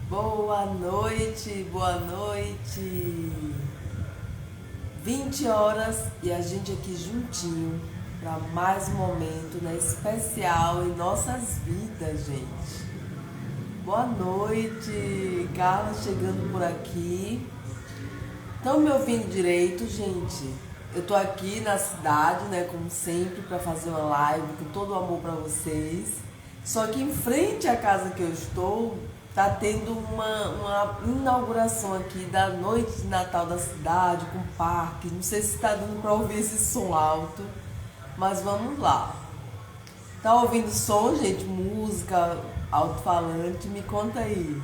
Boa noite, boa noite. 20 horas e a gente aqui juntinho para mais um momento, né, especial em nossas vidas, gente. Boa noite, Carla chegando por aqui. Estão me ouvindo direito, gente? Eu tô aqui na cidade, né, como sempre, para fazer uma live com todo o amor para vocês. Só que em frente à casa que eu estou, tá tendo uma inauguração aqui da noite de Natal da cidade, com parque. Não sei se está dando para ouvir esse som alto, mas vamos lá. Tá ouvindo som, gente? Música, alto-falante? Me conta aí.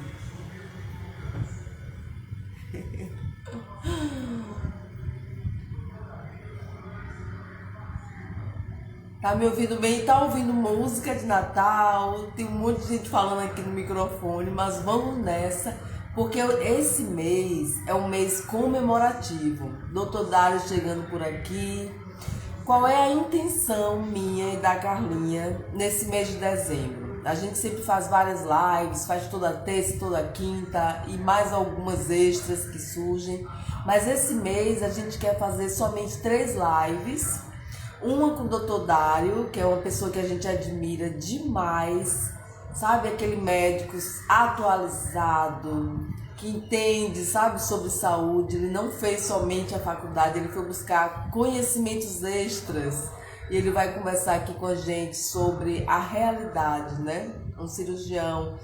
Tá me ouvindo bem? Tá ouvindo música de Natal? Tem um monte de gente falando aqui no microfone, mas vamos nessa, porque esse mês é um mês comemorativo. Doutor Dário chegando por aqui. Qual é a intenção minha e da Carlinha nesse mês de dezembro? A gente sempre faz várias lives, faz toda terça, toda quinta e mais algumas extras que surgem. Mas esse mês a gente quer fazer somente 3 lives. Uma com o Dr. Dário, que é uma pessoa que a gente admira demais, sabe? Aquele médico atualizado, que entende, sabe, sobre saúde. Ele não fez somente a faculdade, ele foi buscar conhecimentos extras. E ele vai conversar aqui com a gente sobre a realidade, né? Um cirurgião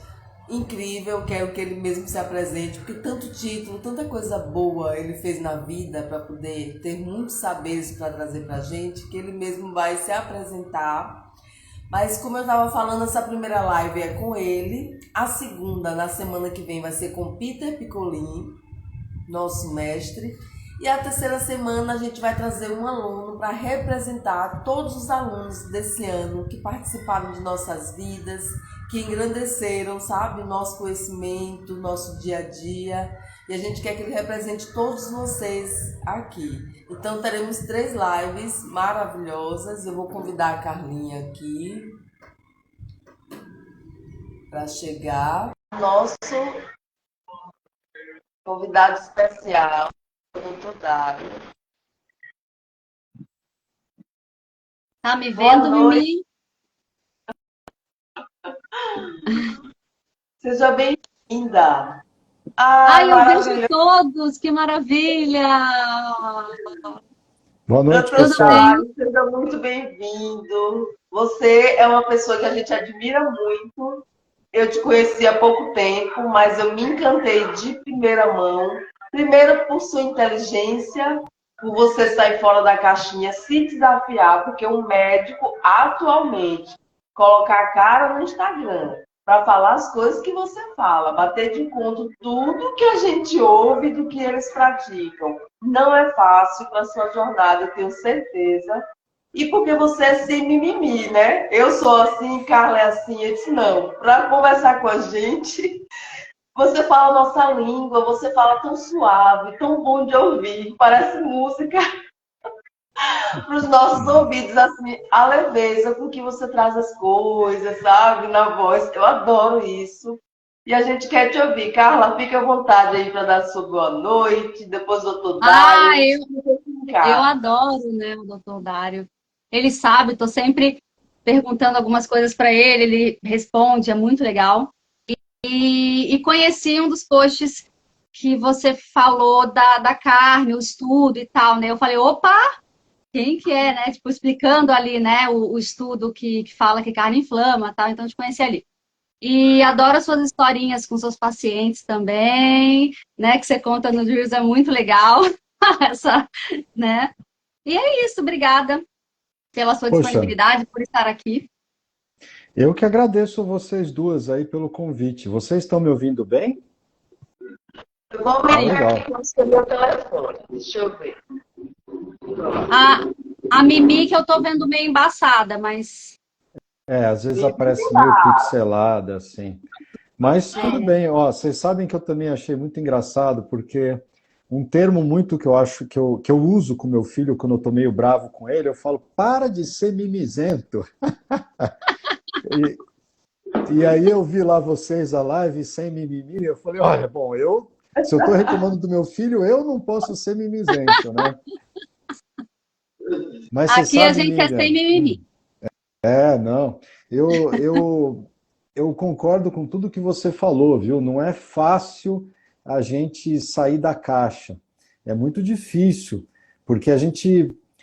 incrível, quero que ele mesmo se apresente, porque tanto título, tanta coisa boa ele fez na vida para poder ter muitos saberes para trazer para a gente, que ele mesmo vai se apresentar. Mas como eu estava falando, essa primeira live é com ele, a segunda, na semana que vem, vai ser com Peter Picolin, nosso mestre, e a terceira semana a gente vai trazer um aluno para representar todos os alunos desse ano que participaram de nossas vidas, que engrandeceram, sabe, o nosso conhecimento, o nosso dia a dia. E a gente quer que ele represente todos vocês aqui. Então teremos 3 lives maravilhosas. Eu vou convidar a Carlinha aqui para chegar. Nosso convidado especial, o Dr. Dário. Tá me Boa vendo, noite, Mimi? seja bem-vinda. Ai, Ai, eu vejo maravilhoso. todos, que maravilha! Boa noite, Doutor Tudo pessoal. bem? Dário, seja muito bem-vindo. Você é uma pessoa que a gente admira muito. Eu te conheci há pouco tempo, mas eu me encantei de primeira mão. Primeiro por sua inteligência, por você sair fora da caixinha, se desafiar, porque um médico atualmente colocar a cara no Instagram para falar as coisas que você fala, bater de conta tudo que a gente ouve do que eles praticam. Não é fácil para sua jornada, eu tenho certeza. E porque você é sem mimimi, né? Eu sou assim, Carla é assim. Eu disse, não, para conversar com a gente, você fala a nossa língua, você fala tão suave, tão bom de ouvir, parece música para os nossos ouvidos, assim, a leveza com que você traz as coisas, sabe, na voz. Eu adoro isso. E a gente quer te ouvir. Carla, fica à vontade aí para dar sua boa noite, depois o doutor Ah, Dário. eu adoro, né, o doutor Dário. Ele sabe, tô sempre perguntando algumas coisas para ele, ele responde, é muito legal. E conheci um dos posts que você falou da carne, o estudo e tal, né? Eu falei, opa, quem que é, né? Tipo, explicando ali, né, o estudo que fala que carne inflama, tal. Então, eu te conheci ali. E adoro as suas historinhas com seus pacientes também, né? Que você conta no Reels, é muito legal. Essa, né? E é isso, obrigada pela sua Poxa, disponibilidade, por estar aqui. eu que agradeço vocês duas aí pelo convite. Vocês estão me ouvindo bem? Eu vou Ah, aumentar aqui legal. com o seu telefone. Deixa eu ver. A, a Mimi, que eu tô vendo meio embaçada, mas Às vezes aparece meio pixelada assim. Mas tudo é, bem, ó, vocês sabem que eu também achei muito engraçado, porque um termo muito que eu acho que eu uso com meu filho quando eu tô meio bravo com ele, eu falo, para de ser mimizento. E aí eu vi lá vocês, a live, sem mimimi, eu falei, olha, bom, se eu estou reclamando do meu filho, eu não posso ser mimizento, né? Mas você Aqui a sabe, gente é sem Miriam, mimimi. não, eu, eu, eu concordo com tudo que você falou, viu? Não é fácil a gente sair da caixa. É muito difícil, porque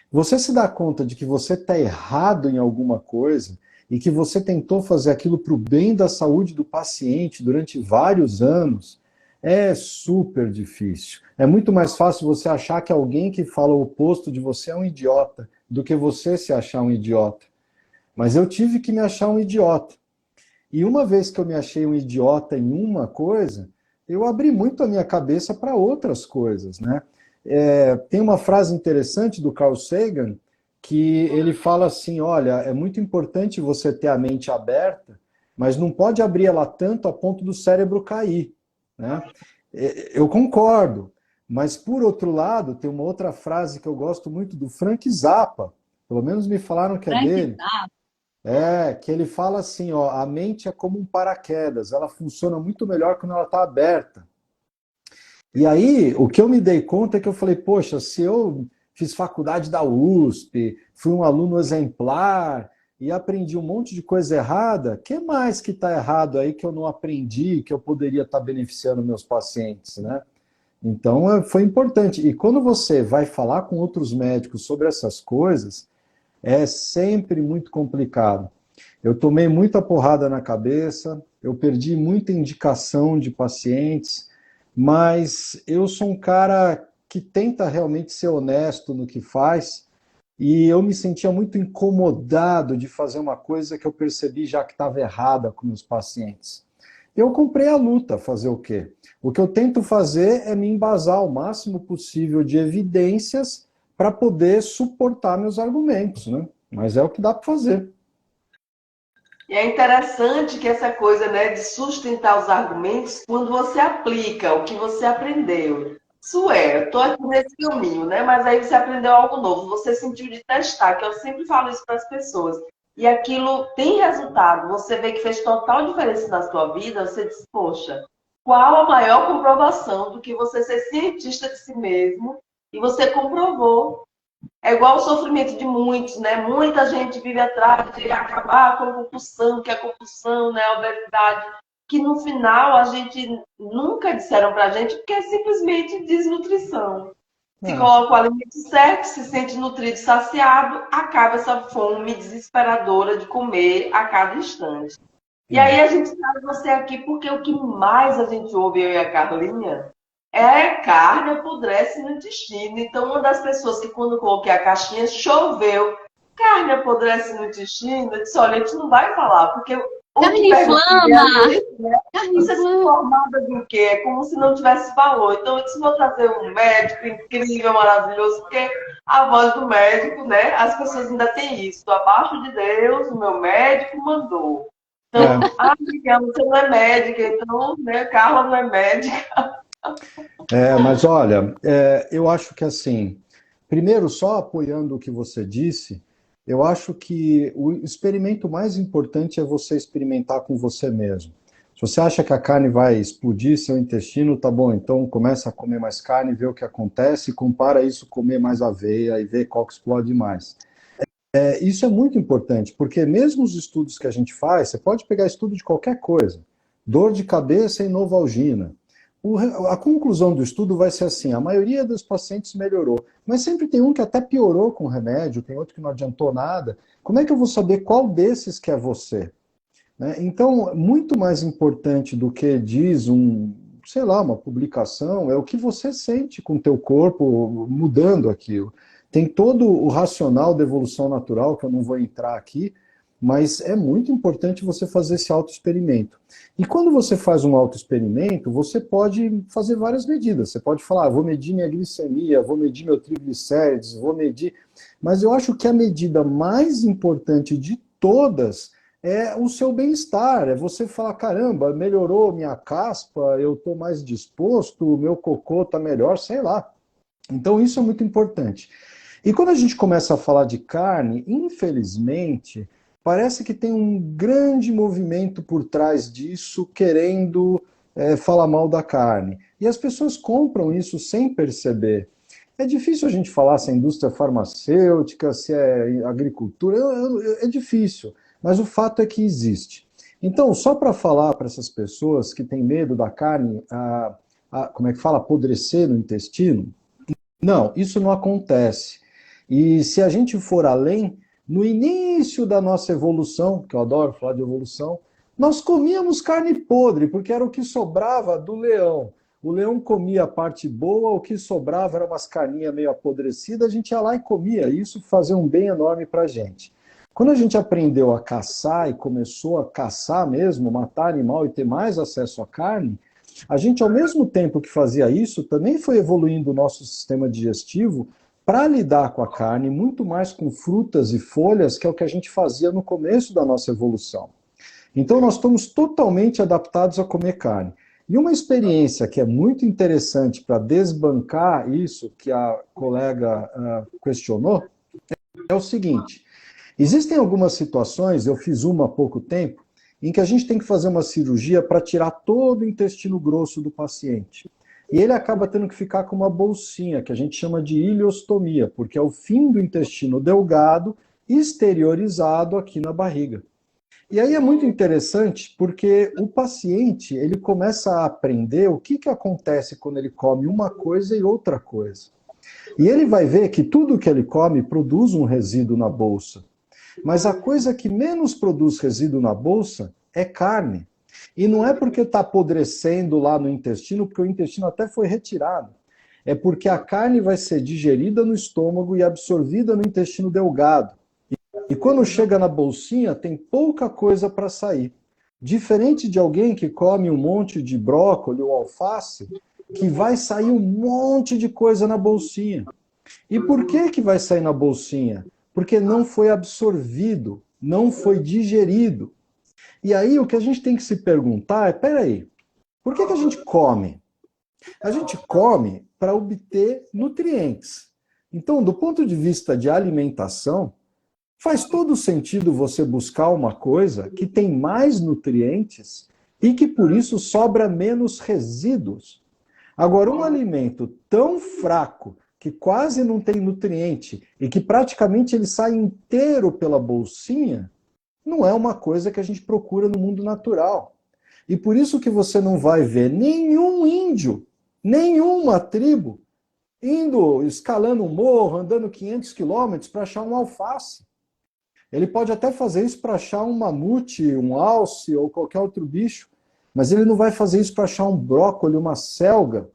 você se dá conta de que você está errado em alguma coisa e que você tentou fazer aquilo para o bem da saúde do paciente durante vários anos, é super difícil. É muito mais fácil você achar que alguém que fala o oposto de você é um idiota do que você se achar um idiota. Mas eu tive que me achar um idiota. E uma vez que eu me achei um idiota em uma coisa, eu abri muito a minha cabeça para outras coisas, né? Tem uma frase interessante do Carl Sagan que ele fala assim, olha, é muito importante você ter a mente aberta, mas não pode abrir ela tanto a ponto do cérebro cair, né? Eu concordo, mas por outro lado, tem uma outra frase que eu gosto muito do Frank Zappa, pelo menos me falaram que é Frank dele, Zappa. que ele fala assim, ó, a mente é como um paraquedas, ela funciona muito melhor quando ela está aberta. E aí, o que eu me dei conta é que eu falei, poxa, se eu fiz faculdade da USP, fui um aluno exemplar e aprendi um monte de coisa errada, o que mais que está errado aí que eu não aprendi, que eu poderia estar beneficiando meus pacientes, né? Então, foi importante. E quando você vai falar com outros médicos sobre essas coisas, é sempre muito complicado. Eu tomei muita porrada na cabeça, eu perdi muita indicação de pacientes, mas eu sou um cara que tenta realmente ser honesto no que faz, e eu me sentia muito incomodado de fazer uma coisa que eu percebi já que estava errada com meus pacientes. Eu comprei a luta, fazer o quê? O que eu tento fazer é me embasar o máximo possível de evidências para poder suportar meus argumentos, né? Mas é o que dá para fazer. E é interessante que essa coisa, né, de sustentar os argumentos quando você aplica o que você aprendeu. Isso é, eu estou aqui nesse caminho, né? Mas aí você aprendeu algo novo, você sentiu de testar, que eu sempre falo isso para as pessoas. E aquilo tem resultado, você vê que fez total diferença na sua vida, você diz, poxa, qual a maior comprovação do que você ser cientista de si mesmo e você comprovou. É igual o sofrimento de muitos, né? Muita gente vive atrás de acabar com a compulsão, que é a compulsão, né? A obesidade, que no final a gente nunca disseram pra gente, porque é simplesmente desnutrição. Se É, coloca o alimento certo, se sente nutrido, saciado, acaba essa fome desesperadora de comer a cada instante. E é. aí a gente traz você aqui porque o que mais a gente ouve, eu e a Carlinha, é carne apodrece no intestino. Então, uma das pessoas que quando eu coloquei a caixinha, choveu. Carne apodrece no intestino? Eu disse, olha, a gente não vai falar, porque o Carne que pega o inflama! né? Carne Você se inflama! informada do quê? É como se não tivesse valor. Então, eu disse, vou trazer um médico incrível, maravilhoso, porque a voz do médico, né? As pessoas ainda têm isso. Abaixo de Deus, o meu médico mandou. Então, É. Miguel, você não é médica, então, né? Carla não é médica. Mas olha, eu acho que assim, primeiro, só apoiando o que você disse, eu acho que o experimento mais importante é você experimentar com você mesmo. Se você acha que a carne vai explodir seu intestino, tá bom, então começa a comer mais carne, vê o que acontece, compara isso com comer mais aveia e vê qual que explode mais. Isso é muito importante, porque mesmo os estudos que a gente faz, você pode pegar estudo de qualquer coisa, dor de cabeça e novalgina. A conclusão do estudo vai ser assim, a maioria dos pacientes melhorou, mas sempre tem um que até piorou com o remédio, tem outro que não adiantou nada. Como é que eu vou saber qual desses que é você? Né? Então, muito mais importante do que diz sei lá, uma publicação, é o que você sente com o teu corpo mudando aquilo. Tem todo o racional da evolução natural, que eu não vou entrar aqui, mas é muito importante você fazer esse autoexperimento. E quando você faz um autoexperimento, você pode fazer várias medidas. Você pode falar, vou medir minha glicemia, vou medir meu triglicérides, vou medir... Mas eu acho que a medida mais importante de todas é o seu bem-estar, é você falar, caramba, melhorou minha caspa, eu estou mais disposto, o meu cocô está melhor, sei lá. Então isso é muito importante. E quando a gente começa a falar de carne, infelizmente, parece que tem um grande movimento por trás disso, querendo falar mal da carne. E as pessoas compram isso sem perceber. É difícil a gente falar se é indústria farmacêutica, se é agricultura, é difícil, mas o fato é que existe. Então, só para falar para essas pessoas que têm medo da carne, como é que fala, apodrecer no intestino, não, isso não acontece. E se a gente for além, no início da nossa evolução, que eu adoro falar de evolução, nós comíamos carne podre, porque era o que sobrava do leão. O leão comia a parte boa, o que sobrava era umas carninhas meio apodrecidas, a gente ia lá e comia. E isso fazia um bem enorme para a gente. Quando a gente aprendeu a caçar e começou a caçar mesmo, matar animal e ter mais acesso à carne, a gente, ao mesmo tempo que fazia isso, também foi evoluindo o nosso sistema digestivo para lidar com a carne, muito mais com frutas e folhas, que é o que a gente fazia no começo da nossa evolução. Então, nós estamos totalmente adaptados a comer carne. E uma experiência que é muito interessante para desbancar isso que a colega questionou é o seguinte: existem algumas situações, eu fiz uma há pouco tempo, em que a gente tem que fazer uma cirurgia para tirar todo o intestino grosso do paciente. E ele acaba tendo que ficar com uma bolsinha, que a gente chama de ileostomia, porque é o fim do intestino delgado exteriorizado aqui na barriga. E aí é muito interessante, porque o paciente ele começa a aprender o que acontece quando ele come uma coisa e outra coisa. E ele vai ver que tudo que ele come produz um resíduo na bolsa. Mas a coisa que menos produz resíduo na bolsa é carne. E não é porque está apodrecendo lá no intestino, porque o intestino até foi retirado. É porque a carne vai ser digerida no estômago e absorvida no intestino delgado. E quando chega na bolsinha, tem pouca coisa para sair. Diferente de alguém que come um monte de brócolis ou alface, que vai sair um monte de coisa na bolsinha. E por que vai sair na bolsinha? Porque não foi absorvido, não foi digerido. E aí o que a gente tem que se perguntar é, peraí, por que a gente come? A gente come para obter nutrientes. Então, do ponto de vista de alimentação, faz todo sentido você buscar uma coisa que tem mais nutrientes e que por isso sobra menos resíduos. Agora, um alimento tão fraco, que quase não tem nutriente e que praticamente ele sai inteiro pela bolsinha, não é uma coisa que a gente procura no mundo natural. E por isso que você não vai ver nenhum índio, nenhuma tribo, escalando um morro, andando 500 quilômetros para achar um alface. Ele pode até fazer isso para achar um mamute, um alce ou qualquer outro bicho, mas ele não vai fazer isso para achar um brócolis, uma selga.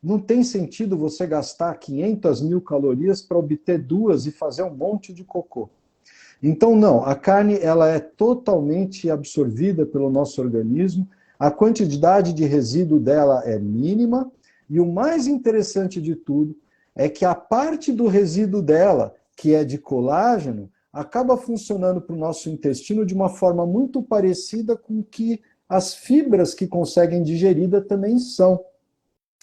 Não tem sentido você gastar 500 mil calorias para obter duas e fazer um monte de cocô. Então, não, a carne ela é totalmente absorvida pelo nosso organismo, a quantidade de resíduo dela é mínima, e o mais interessante de tudo é que a parte do resíduo dela, que é de colágeno, acaba funcionando para o nosso intestino de uma forma muito parecida com que as fibras que conseguem digerida também são.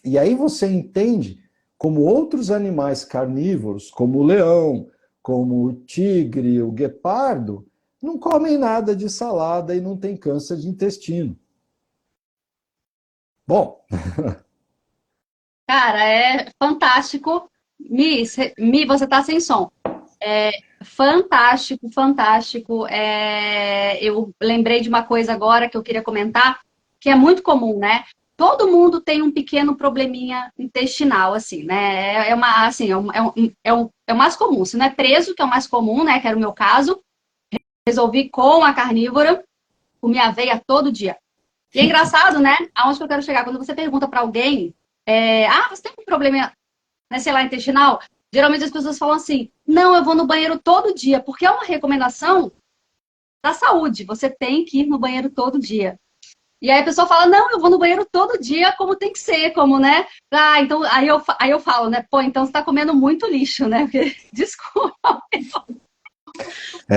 E aí você entende como outros animais carnívoros, como o leão, como o tigre, o guepardo, não comem nada de salada e não tem câncer de intestino. Bom. Cara, é fantástico. Mi, você tá sem som. É fantástico, fantástico. Eu lembrei de uma coisa agora que eu queria comentar, que é muito comum, né? Todo mundo tem um pequeno probleminha intestinal, assim, né? É o mais comum. Se não é preso, que é o mais comum, né? Que era o meu caso. Resolvi com a carnívora, comer aveia todo dia. E é engraçado, né? Aonde que eu quero chegar? Quando você pergunta para alguém, você tem um problema, né, sei lá, intestinal? Geralmente as pessoas falam assim, não, eu vou no banheiro todo dia, porque é uma recomendação da saúde. Você tem que ir no banheiro todo dia. E aí a pessoa fala, não, eu vou no banheiro todo dia, como tem que ser, como, né? Então, aí eu falo, né? Pô, então você tá comendo muito lixo, né? Porque, desculpa.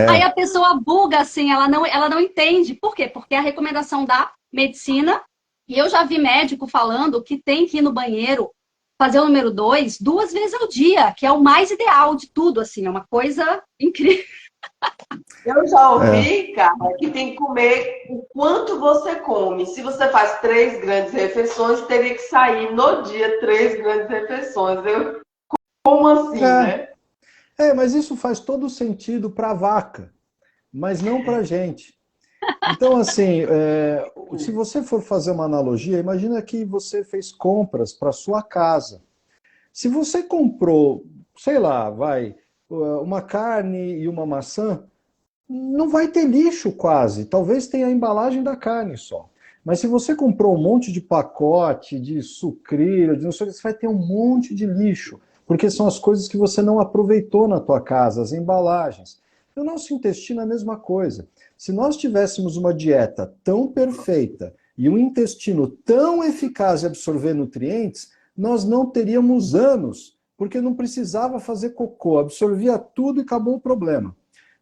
Aí a pessoa buga, assim, ela não entende. Por quê? Porque é a recomendação da medicina, e eu já vi médico falando que tem que ir no banheiro, fazer o número 2, 2 vezes ao dia, que é o mais ideal de tudo, assim, é uma coisa incrível. Eu já ouvi, cara, que tem que comer o quanto você come. Se você faz 3 grandes refeições, teria que sair no dia 3 grandes refeições. Como assim, né? Mas isso faz todo sentido para a vaca, mas não para a gente. Então, assim, se você for fazer uma analogia, imagina que você fez compras para sua casa. Se você comprou, sei lá, uma carne e uma maçã, não vai ter lixo quase. Talvez tenha a embalagem da carne só. Mas se você comprou um monte de pacote, de sucrilho, de não sei o que, você vai ter um monte de lixo, porque são as coisas que você não aproveitou na tua casa, as embalagens. O nosso intestino é a mesma coisa. Se nós tivéssemos uma dieta tão perfeita e um intestino tão eficaz de absorver nutrientes, nós não teríamos anos, porque não precisava fazer cocô, absorvia tudo e acabou o problema.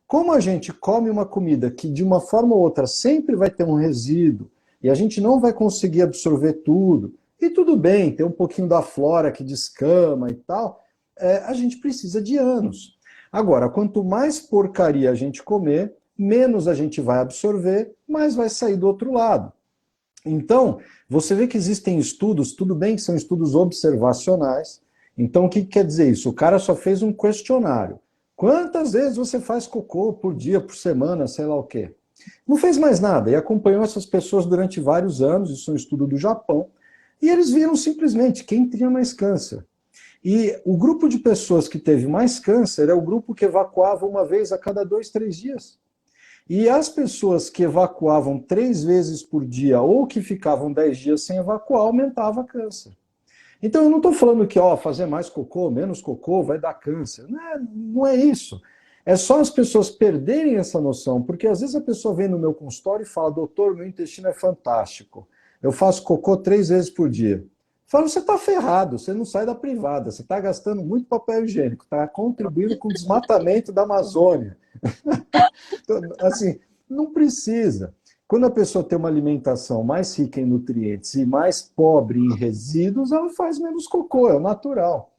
Como a gente come uma comida que de uma forma ou outra sempre vai ter um resíduo e a gente não vai conseguir absorver tudo, e tudo bem, tem um pouquinho da flora que descama e tal, a gente precisa de anos. Agora, quanto mais porcaria a gente comer, menos a gente vai absorver, mais vai sair do outro lado. Então, você vê que existem estudos, tudo bem que são estudos observacionais. Então, o que quer dizer isso? O cara só fez um questionário. Quantas vezes você faz cocô por dia, por semana, sei lá o quê? Não fez mais nada e acompanhou essas pessoas durante vários anos, isso é um estudo do Japão, e eles viram simplesmente quem tinha mais câncer. E o grupo de pessoas que teve mais câncer é o grupo que evacuava uma vez a cada 2, 3 dias. E as pessoas que evacuavam 3 vezes por dia ou que ficavam 10 dias sem evacuar, aumentava câncer. Então eu não estou falando que fazer mais cocô, menos cocô vai dar câncer. Não é isso. É só as pessoas perderem essa noção, porque às vezes a pessoa vem no meu consultório e fala, doutor, meu intestino é fantástico. Eu faço cocô 3 vezes por dia. Eu falo, você está ferrado, você não sai da privada, você está gastando muito papel higiênico, está contribuindo com o desmatamento da Amazônia. Então, assim, não precisa. Quando a pessoa tem uma alimentação mais rica em nutrientes e mais pobre em resíduos, ela faz menos cocô, é o natural.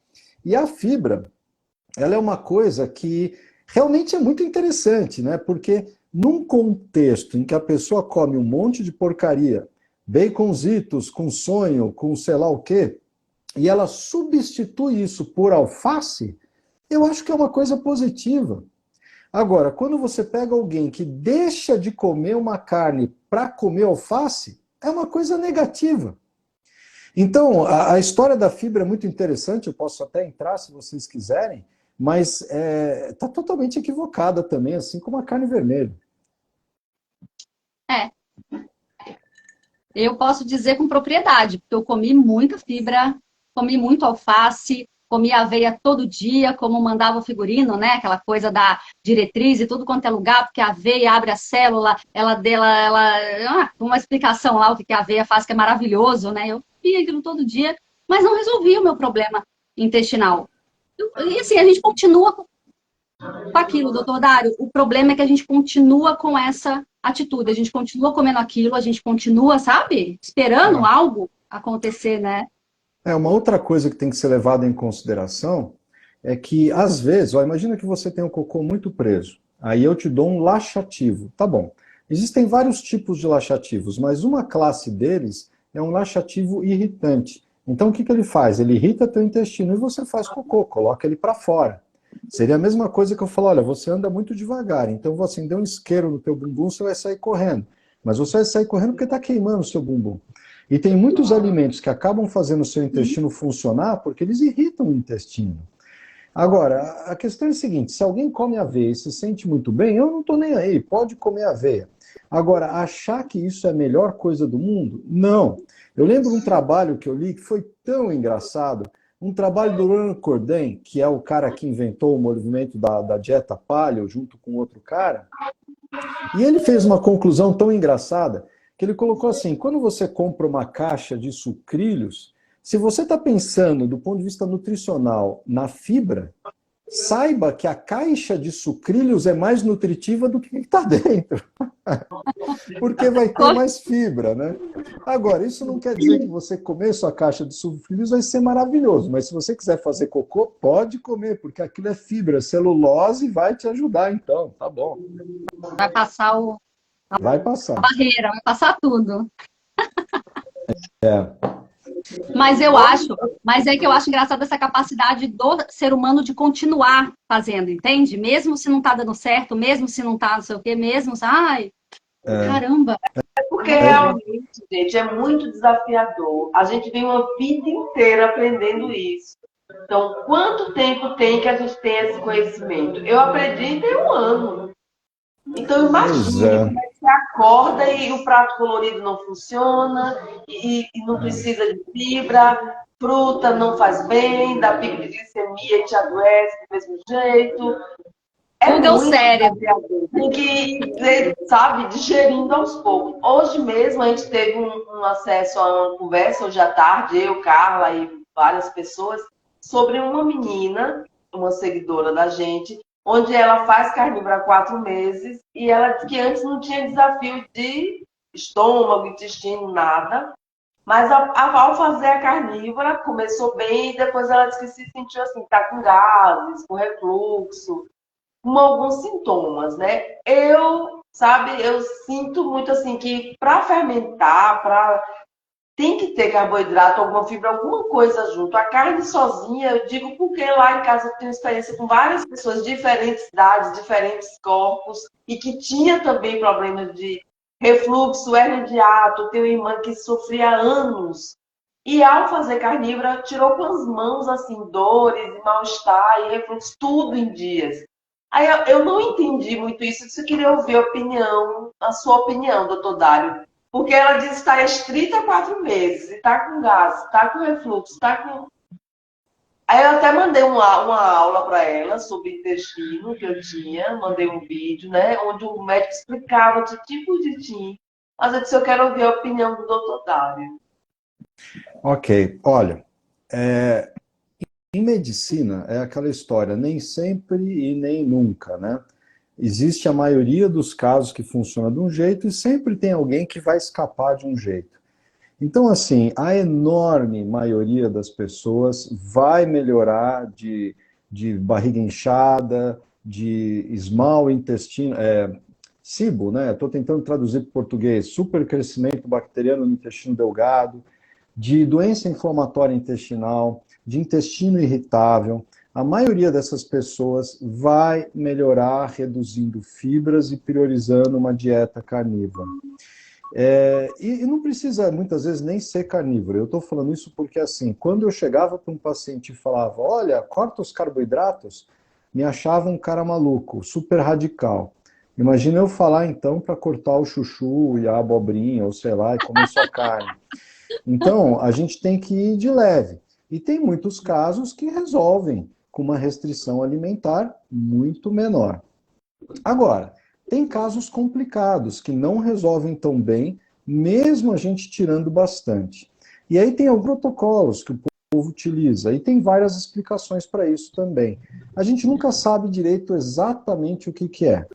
E a fibra, ela é uma coisa que realmente é muito interessante, né? Porque num contexto em que a pessoa come um monte de porcaria, baconzitos com sonho, com sei lá o quê, e ela substitui isso por alface, eu acho que é uma coisa positiva. Agora, quando você pega alguém que deixa de comer uma carne para comer alface, é uma coisa negativa. Então, a história da fibra é muito interessante, eu posso até entrar se vocês quiserem, mas está totalmente equivocada também, assim como a carne vermelha. É. Eu posso dizer com propriedade, porque eu comi muita fibra, comi muito alface, comi aveia todo dia, como mandava o figurino, né? Aquela coisa da diretriz e tudo quanto é lugar, porque a aveia abre a célula, uma explicação lá, o que a aveia faz, que é maravilhoso, né? Eu comia aquilo todo dia, mas não resolvia o meu problema intestinal. E assim, a gente continua com aquilo, doutor Dário. O problema é que a gente continua com essa atitude, a gente continua comendo aquilo, a gente continua, sabe, esperando algo acontecer, né? Uma outra coisa que tem que ser levada em consideração é que, às vezes, imagina que você tem um cocô muito preso, aí eu te dou um laxativo, tá bom. Existem vários tipos de laxativos, mas uma classe deles é um laxativo irritante. Então, o que ele faz? Ele irrita teu intestino e você faz cocô, coloca ele para fora. Seria a mesma coisa que eu falo, olha, você anda muito devagar, então eu vou acender um isqueiro no teu bumbum, você vai sair correndo. Mas você vai sair correndo porque está queimando o seu bumbum. E tem muitos alimentos que acabam fazendo o seu intestino funcionar porque eles irritam o intestino. Agora, a questão é a seguinte, se alguém come aveia e se sente muito bem, eu não estou nem aí, pode comer aveia. Agora, achar que isso é a melhor coisa do mundo? Não. Eu lembro de um trabalho que eu li que foi tão engraçado, um trabalho do Roland Cordain, que é o cara que inventou o movimento da dieta paleo, junto com outro cara, e ele fez uma conclusão tão engraçada, que ele colocou assim, quando você compra uma caixa de sucrilhos, se você está pensando do ponto de vista nutricional na fibra, saiba que a caixa de sucrilhos é mais nutritiva do que está dentro. Porque vai ter mais fibra, né? Agora, isso não quer dizer que você comer sua caixa de sucrilhos vai ser maravilhoso, mas se você quiser fazer cocô, pode comer, porque aquilo é fibra, celulose vai te ajudar, então, tá bom. Vai passar Vai a passar. barreira, vai passar tudo. É. Mas é que eu acho engraçado essa capacidade do ser humano de continuar fazendo, entende? Mesmo se não tá dando certo, mesmo se não tá não sei o quê, mesmo, ai, caramba. Porque realmente, gente, é muito desafiador. A gente vem uma vida inteira aprendendo isso. Então, quanto tempo tem que a gente tem esse conhecimento? Eu aprendi tem um ano. Então, imagine como é que você acorda e o prato colorido não funciona, e não precisa de fibra, fruta não faz bem, dá pico de glicemia e te adoece do mesmo jeito. Tudo é o cérebro. Tem que ir, sabe, digerindo aos poucos. Hoje mesmo a gente teve um acesso a uma conversa, hoje à tarde, eu, Carla e várias pessoas, sobre uma menina, uma seguidora da gente, onde ela faz carnívora há 4 meses e ela disse que antes não tinha desafio de estômago, intestino, nada. Mas ao fazer a carnívora, começou bem e depois ela disse que se sentiu assim, tá com gases, com refluxo, com alguns sintomas, né? Eu sinto muito assim que para fermentar, tem que ter carboidrato, alguma fibra, alguma coisa junto. A carne sozinha, eu digo porque lá em casa eu tenho experiência com várias pessoas, diferentes idades, diferentes corpos, e que tinha também problemas de refluxo, hernia de hiato. Tenho uma irmã que sofria há anos. E ao fazer carnívora, tirou com as mãos, assim, dores, e mal-estar e refluxo, tudo em dias. Aí eu não entendi muito isso, eu queria ouvir a sua opinião, doutor Dário. Porque ela diz que está estrita há 4 meses, e está com gás, está com refluxo, está com. Aí eu até mandei uma aula para ela sobre intestino que eu tinha, mandei um vídeo, né? Onde o médico explicava tintim por tintim. Mas eu disse, eu quero ouvir a opinião do doutor Dário. Ok, olha, em medicina é aquela história, nem sempre e nem nunca, né? Existe a maioria dos casos que funciona de um jeito e sempre tem alguém que vai escapar de um jeito. Então, assim, a enorme maioria das pessoas vai melhorar de barriga inchada, de small intestino, SIBO, né? Estou tentando traduzir para o português, supercrescimento bacteriano no intestino delgado, de doença inflamatória intestinal, de intestino irritável. A maioria dessas pessoas vai melhorar reduzindo fibras e priorizando uma dieta carnívora. E não precisa, muitas vezes, nem ser carnívoro. Eu estou falando isso porque, assim, quando eu chegava para um paciente e falava, olha, corta os carboidratos, me achava um cara maluco, super radical. Imagina eu falar, então, para cortar o chuchu e a abobrinha, ou sei lá, e comer só carne. Então, a gente tem que ir de leve. E tem muitos casos que resolvem com uma restrição alimentar muito menor. Agora, tem casos complicados que não resolvem tão bem, mesmo a gente tirando bastante. E aí tem alguns protocolos que o povo utiliza, e tem várias explicações para isso também. A gente nunca sabe direito exatamente o que é.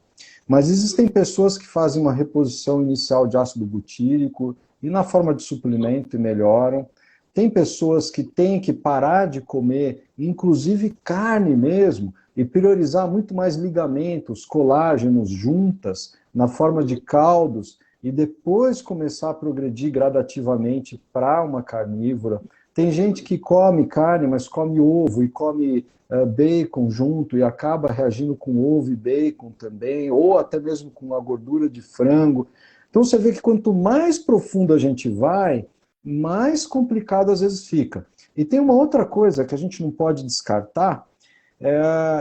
Mas existem pessoas que fazem uma reposição inicial de ácido butírico e na forma de suplemento e melhoram. Tem pessoas que têm que parar de comer, inclusive carne mesmo, e priorizar muito mais ligamentos, colágenos, juntas, na forma de caldos, e depois começar a progredir gradativamente para uma carnívora. Tem gente que come carne, mas come ovo e come bacon junto e acaba reagindo com ovo e bacon também, ou até mesmo com a gordura de frango. Então você vê que quanto mais profundo a gente vai, mais complicado às vezes fica. E tem uma outra coisa que a gente não pode descartar.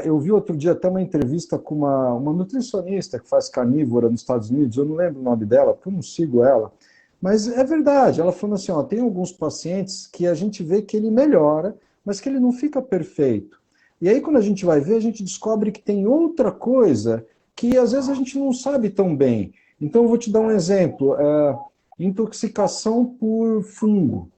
Eu vi outro dia até uma entrevista com uma nutricionista que faz carnívora nos Estados Unidos, eu não lembro o nome dela, porque eu não sigo ela, mas é verdade, ela falou assim, ó, tem alguns pacientes que a gente vê que ele melhora, mas que ele não fica perfeito. E aí quando a gente vai ver, a gente descobre que tem outra coisa que às vezes a gente não sabe tão bem. Então eu vou te dar um exemplo, intoxicação por fungo.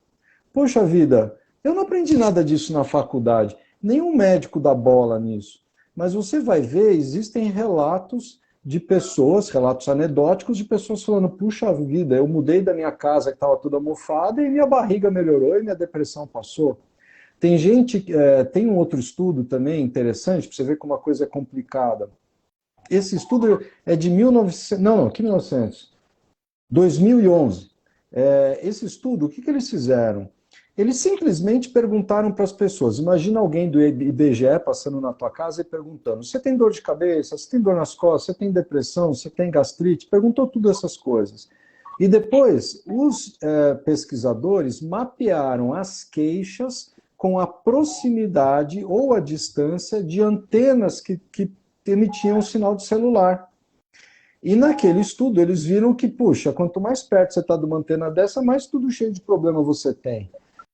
Poxa vida, eu não aprendi nada disso na faculdade. Nenhum médico dá bola nisso. Mas você vai ver, existem relatos de pessoas, relatos anedóticos de pessoas falando, puxa vida, eu mudei da minha casa que estava toda mofada e minha barriga melhorou e minha depressão passou. Tem gente, tem um outro estudo também interessante, para você ver como a coisa é complicada. Esse estudo é de 2011. Esse estudo, o que eles fizeram? Eles simplesmente perguntaram para as pessoas, imagina alguém do IBGE passando na tua casa e perguntando, você tem dor de cabeça, você tem dor nas costas, você tem depressão, você tem gastrite? Perguntou todas essas coisas. E depois, os pesquisadores mapearam as queixas com a proximidade ou a distância de antenas que emitiam um sinal de celular. E naquele estudo eles viram que, puxa, quanto mais perto você está de uma antena dessa, mais tudo cheio de problema você tem.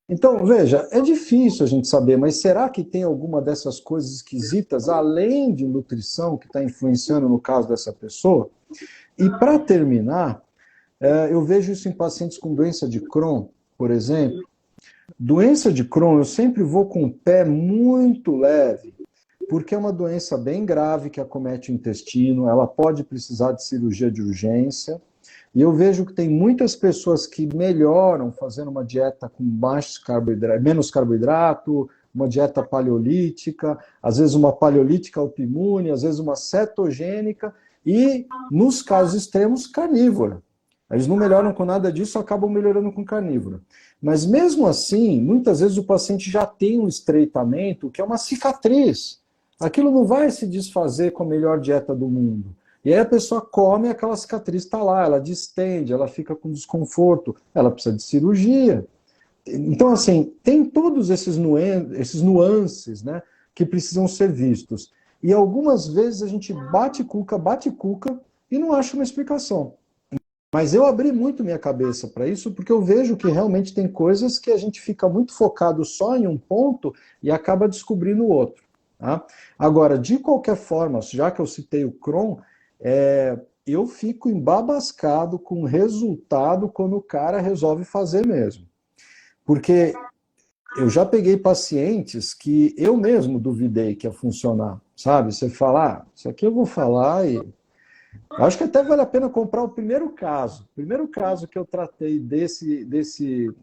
Então, veja, é difícil a gente saber, mas será que tem alguma dessas coisas esquisitas, além de nutrição, que está influenciando no caso dessa pessoa? E para terminar, eu vejo isso em pacientes com doença de Crohn, por exemplo. Doença de Crohn, eu sempre vou com o pé muito leve, porque é uma doença bem grave que acomete o intestino, ela pode precisar de cirurgia de urgência, e eu vejo que tem muitas pessoas que melhoram fazendo uma dieta com menos carboidrato, uma dieta paleolítica, às vezes uma paleolítica autoimune, às vezes uma cetogênica, e, nos casos extremos, carnívora. Eles não melhoram com nada disso, acabam melhorando com carnívora. Mas mesmo assim, muitas vezes o paciente já tem um estreitamento, que é uma cicatriz. Aquilo não vai se desfazer com a melhor dieta do mundo. E aí a pessoa come e aquela cicatriz está lá, ela distende, ela fica com desconforto, ela precisa de cirurgia. Então, assim, tem todos esses nuances, né, que precisam ser vistos. E algumas vezes a gente bate cuca e não acha uma explicação. Mas eu abri muito minha cabeça para isso, porque eu vejo que realmente tem coisas que a gente fica muito focado só em um ponto e acaba descobrindo o outro. Tá? Agora, de qualquer forma, já que eu citei o Crohn, eu fico embabascado com o resultado quando o cara resolve fazer mesmo. Porque eu já peguei pacientes que eu mesmo duvidei que ia funcionar, sabe? Você fala, isso aqui eu vou falar e... Acho que até vale a pena comprar o primeiro caso. O primeiro caso que eu tratei desse...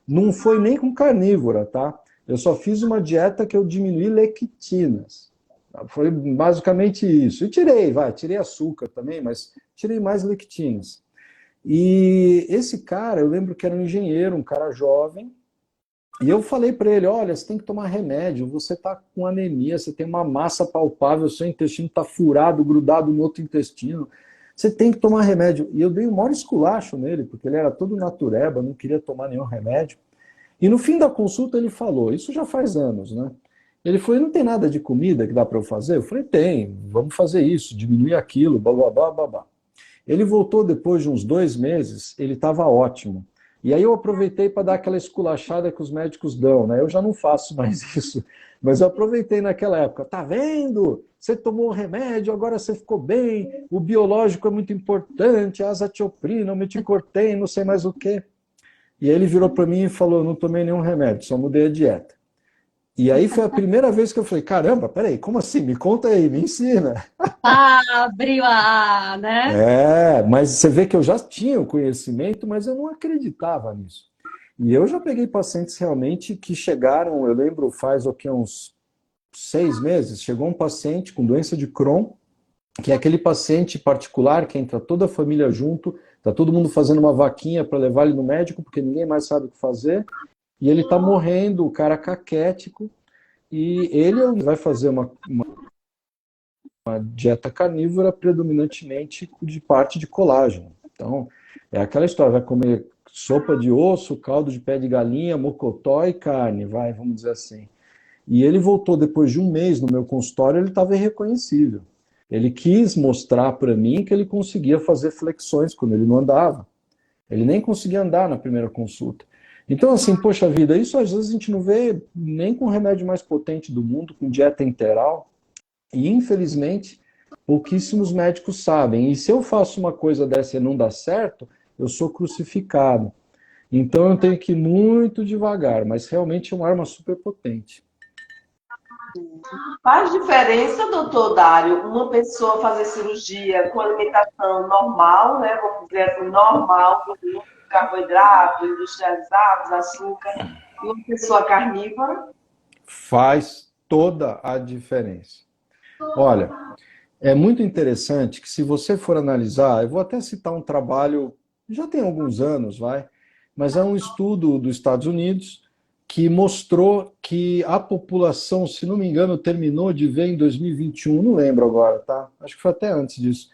Não foi nem com carnívora, tá? Eu só fiz uma dieta que eu diminui lectinas. Foi basicamente isso. E tirei açúcar também, mas tirei mais lectinas. E esse cara, eu lembro que era um engenheiro, um cara jovem, e eu falei para ele, olha, você tem que tomar remédio, você está com anemia, você tem uma massa palpável, seu intestino está furado, grudado no outro intestino, você tem que tomar remédio. E eu dei um maior esculacho nele, porque ele era todo natureba, não queria tomar nenhum remédio. E no fim da consulta ele falou, isso já faz anos, né? Ele falou, não tem nada de comida que dá para eu fazer? Eu falei, tem, vamos fazer isso, diminuir aquilo, blá, blá, blá, blá, blá. Ele voltou depois de uns 2 meses, ele estava ótimo. E aí eu aproveitei para dar aquela esculachada que os médicos dão, né? Eu já não faço mais isso, mas eu aproveitei naquela época. Tá vendo? Você tomou o remédio, agora você ficou bem, o biológico é muito importante, a azatioprina, o metilcortem, não sei mais o quê. E aí ele virou para mim e falou, não tomei nenhum remédio, só mudei a dieta. E aí foi a primeira vez que eu falei, caramba, peraí, como assim? Me conta aí, me ensina. Abriu né? Mas você vê que eu já tinha o conhecimento, mas eu não acreditava nisso. E eu já peguei pacientes realmente que chegaram, eu lembro, faz uns 6 meses, chegou um paciente com doença de Crohn, que é aquele paciente particular que entra toda a família junto, está todo mundo fazendo uma vaquinha para levar ele no médico, porque ninguém mais sabe o que fazer, e ele está morrendo, o cara caquético, e ele vai fazer uma dieta carnívora predominantemente de parte de colágeno. Então, é aquela história, vai comer sopa de osso, caldo de pé de galinha, mocotó e carne, vamos dizer assim. E ele voltou depois de 1 mês no meu consultório, ele estava irreconhecível. Ele quis mostrar para mim que ele conseguia fazer flexões quando ele não andava. Ele nem conseguia andar na primeira consulta. Então, assim, poxa vida, isso às vezes a gente não vê nem com o remédio mais potente do mundo, com dieta integral. E, infelizmente, pouquíssimos médicos sabem. E se eu faço uma coisa dessa e não dá certo, eu sou crucificado. Então, eu tenho que ir muito devagar, mas realmente é uma arma super potente. Faz diferença, doutor Dário, uma pessoa fazer cirurgia com alimentação normal, né? Vamos dizer assim, normal, com carboidratos, industrializados, açúcar, e uma pessoa carnívora? Faz toda a diferença. Olha, é muito interessante que se você for analisar, eu vou até citar um trabalho, já tem alguns anos, mas é um estudo dos Estados Unidos que mostrou que a população, se não me engano, terminou de ver em 2021, não lembro agora, tá? Acho que foi até antes disso.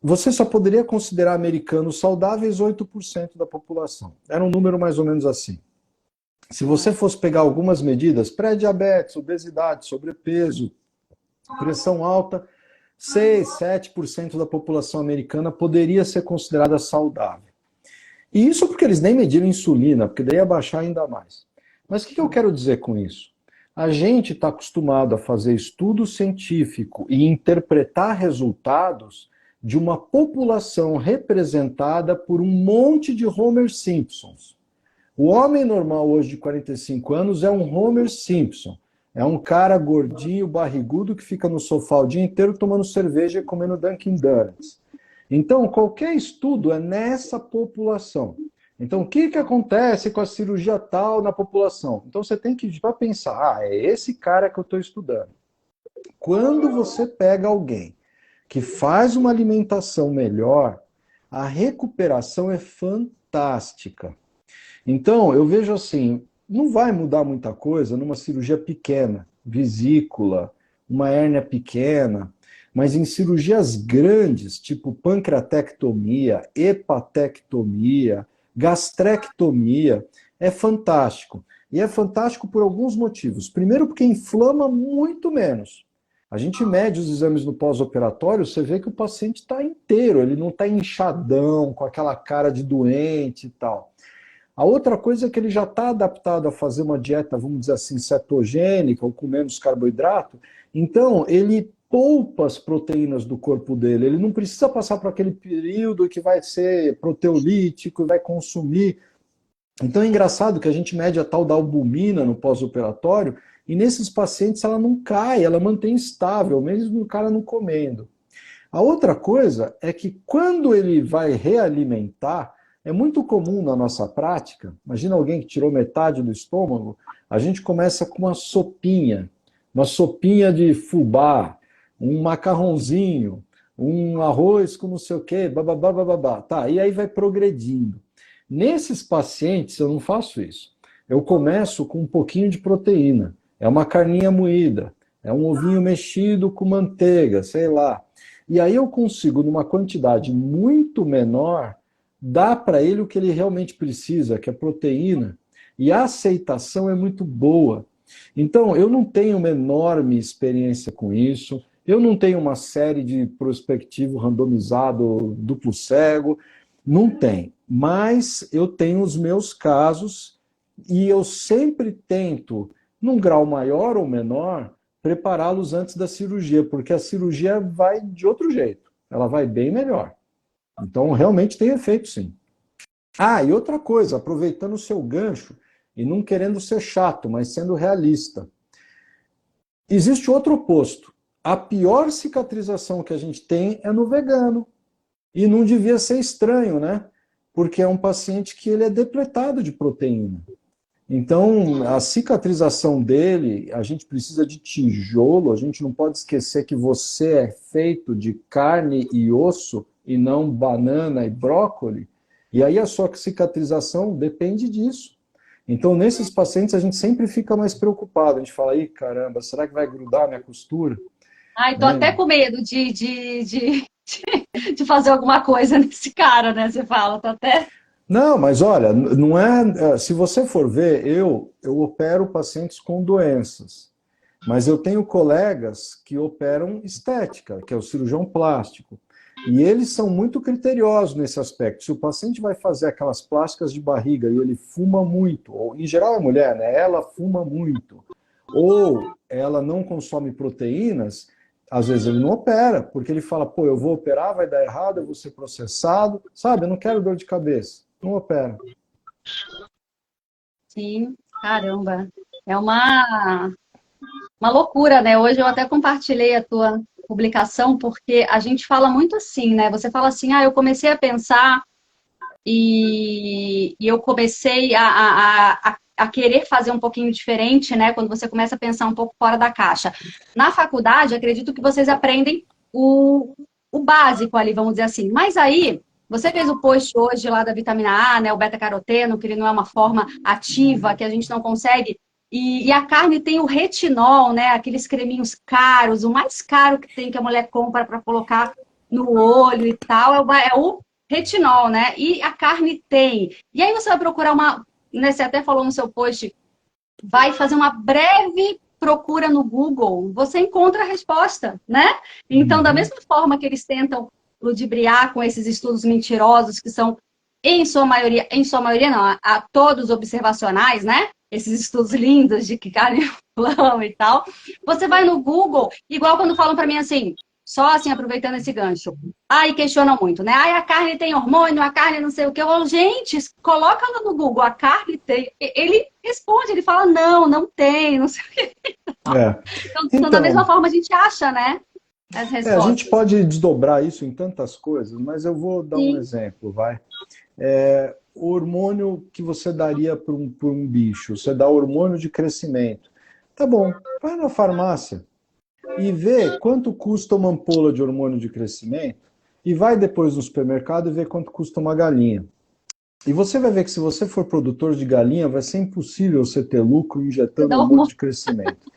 Você só poderia considerar americanos saudáveis 8% da população. Era um número mais ou menos assim. Se você fosse pegar algumas medidas, pré-diabetes, obesidade, sobrepeso, pressão alta, 6, 7% da população americana poderia ser considerada saudável. E isso porque eles nem mediram insulina, porque daí ia baixar ainda mais. Mas o que eu quero dizer com isso? A gente está acostumado a fazer estudo científico e interpretar resultados de uma população representada por um monte de Homer Simpsons. O homem normal hoje de 45 anos é um Homer Simpson. É um cara gordinho, barrigudo, que fica no sofá o dia inteiro tomando cerveja e comendo Dunkin' Donuts. Então, qualquer estudo é nessa população. Então, o que acontece com a cirurgia tal na população? Então, você tem que ir para pensar, é esse cara que eu estou estudando. Quando você pega alguém que faz uma alimentação melhor, a recuperação é fantástica. Então, eu vejo assim, não vai mudar muita coisa numa cirurgia pequena, vesícula, uma hérnia pequena, mas em cirurgias grandes, tipo pancreatectomia, hepatectomia, gastrectomia, é fantástico. E é fantástico por alguns motivos. Primeiro, porque inflama muito menos. A gente mede os exames no pós-operatório, você vê que o paciente está inteiro, ele não está inchadão, com aquela cara de doente e tal. A outra coisa é que ele já está adaptado a fazer uma dieta, vamos dizer assim, cetogênica, ou com menos carboidrato, então ele poupa as proteínas do corpo dele, ele não precisa passar por aquele período que vai ser proteolítico, vai consumir. Então é engraçado que a gente mede a tal da albumina no pós-operatório, e nesses pacientes ela não cai, ela mantém estável, mesmo o cara não comendo. A outra coisa é que quando ele vai realimentar, é muito comum na nossa prática, imagina alguém que tirou metade do estômago, a gente começa com uma sopinha de fubá, um macarrãozinho, um arroz com não sei o quê, bababá, bababá. Tá, e aí vai progredindo. Nesses pacientes eu não faço isso. Eu começo com um pouquinho de proteína. É uma carninha moída, é um ovinho mexido com manteiga, sei lá. E aí eu consigo, numa quantidade muito menor, dar para ele o que ele realmente precisa, que é proteína. E a aceitação é muito boa. Então, eu não tenho uma enorme experiência com isso, eu não tenho uma série de prospectivo randomizado duplo cego, não tem. Mas eu tenho os meus casos e eu sempre tento, num grau maior ou menor, prepará-los antes da cirurgia, porque a cirurgia vai de outro jeito, ela vai bem melhor. Então, realmente tem efeito, sim. Ah, e outra coisa, aproveitando o seu gancho, e não querendo ser chato, mas sendo realista. Existe outro oposto. A pior cicatrização que a gente tem é no vegano. E não devia ser estranho, né? Porque é um paciente que ele é depletado de proteína. Então, a cicatrização dele, a gente precisa de tijolo, a gente não pode esquecer que você é feito de carne e osso e não banana e brócolis. E aí a sua cicatrização depende disso. Então, nesses pacientes, a gente sempre fica mais preocupado. A gente fala, ih, caramba, será que vai grudar a minha costura? Ai, tô até com medo de fazer alguma coisa nesse cara, né? Você fala, tô até... Não, mas olha, não é. Se você for ver, eu opero pacientes com doenças, mas eu tenho colegas que operam estética, que é o cirurgião plástico, e eles são muito criteriosos nesse aspecto. Se o paciente vai fazer aquelas plásticas de barriga e ele fuma muito, ou em geral é mulher, né? Ela fuma muito, ou ela não consome proteínas, às vezes ele não opera, porque ele fala, pô, eu vou operar, vai dar errado, eu vou ser processado, sabe? Eu não quero dor de cabeça. Não opera. Sim, caramba. É uma uma loucura, né? Hoje eu até compartilhei a tua publicação, porque a gente fala muito assim, né? Você fala assim, eu comecei a pensar e eu comecei a querer fazer um pouquinho diferente, né? Quando você começa a pensar um pouco fora da caixa. Na faculdade, acredito que vocês aprendem o básico ali, vamos dizer assim. Mas aí, você fez o post hoje lá da vitamina A, né? O beta-caroteno, que ele não é uma forma ativa, que a gente não consegue. E a carne tem o retinol, né? Aqueles creminhos caros, o mais caro que tem, que a mulher compra para colocar no olho e tal, é o retinol, né? E a carne tem. E aí você vai procurar uma, né, você até falou no seu post, vai fazer uma breve procura no Google, você encontra a resposta, né? Então, da mesma forma que eles tentam ludibriar com esses estudos mentirosos, que são, em sua maioria não, a todos observacionais, né? Esses estudos lindos de que carne flama e tal. Você vai no Google, igual quando falam para mim assim, só assim, aproveitando esse gancho. E questionam muito, né? A carne tem hormônio, a carne não sei o que. Eu falo, gente, coloca lá no Google, a carne tem. Ele responde, ele fala, não tem, não sei o que. Então, da mesma forma, a gente acha, né? As respostas. A gente pode desdobrar isso em tantas coisas, mas eu vou dar um exemplo, vai. O hormônio que você daria para um bicho, você dá hormônio de crescimento. Tá bom, vai na farmácia e vê quanto custa uma ampola de hormônio de crescimento e vai depois no supermercado e vê quanto custa uma galinha. E você vai ver que se você for produtor de galinha, vai ser impossível você ter lucro injetando hormônio de crescimento.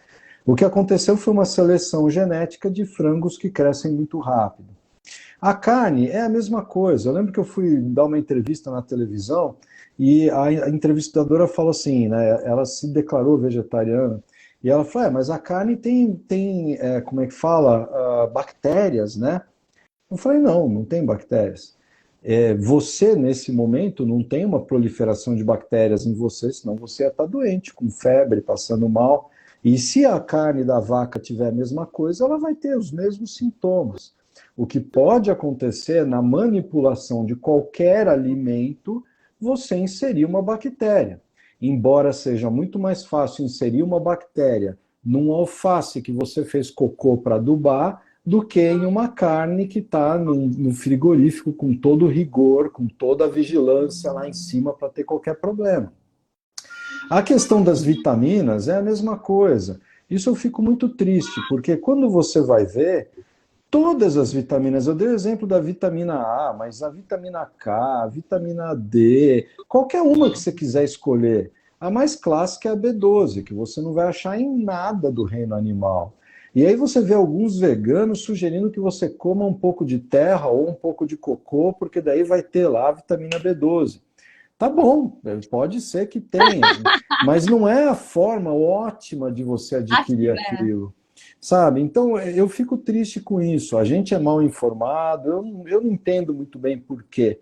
O que aconteceu foi uma seleção genética de frangos que crescem muito rápido. A carne é a mesma coisa. Eu lembro que eu fui dar uma entrevista na televisão e a entrevistadora falou assim, né? Ela se declarou vegetariana e ela falou, mas a carne tem como é que fala? Bactérias, né? Eu falei, não tem bactérias. Você, nesse momento, não tem uma proliferação de bactérias em você, senão você ia estar doente, com febre, passando mal. E se a carne da vaca tiver a mesma coisa, ela vai ter os mesmos sintomas. O que pode acontecer na manipulação de qualquer alimento, você inserir uma bactéria. Embora seja muito mais fácil inserir uma bactéria num alface que você fez cocô para adubar, do que em uma carne que está no frigorífico com todo o rigor, com toda a vigilância lá em cima para ter qualquer problema. A questão das vitaminas é a mesma coisa. Isso eu fico muito triste, porque quando você vai ver, todas as vitaminas, eu dei o exemplo da vitamina A, mas a vitamina K, a vitamina D, qualquer uma que você quiser escolher, a mais clássica é a B12, que você não vai achar em nada do reino animal. E aí você vê alguns veganos sugerindo que você coma um pouco de terra ou um pouco de cocô, porque daí vai ter lá a vitamina B12. Tá bom, pode ser que tenha, mas não é a forma ótima de você adquirir aquilo. Sabe? Então, eu fico triste com isso. A gente é mal informado, eu não entendo muito bem por quê.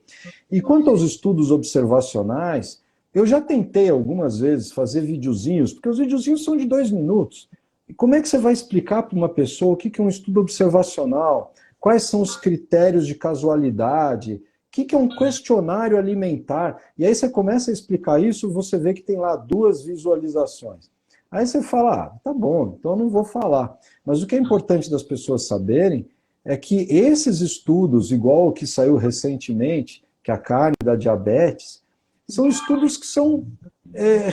E quanto aos estudos observacionais, eu já tentei algumas vezes fazer videozinhos, porque os videozinhos são de 2 minutos. E como é que você vai explicar para uma pessoa o que é um estudo observacional? Quais são os critérios de casualidade? O que é um questionário alimentar? E aí você começa a explicar isso, você vê que tem lá 2 visualizações. Aí você fala, tá bom, então eu não vou falar. Mas o que é importante das pessoas saberem é que esses estudos, igual o que saiu recentemente, que a carne da diabetes, são estudos que são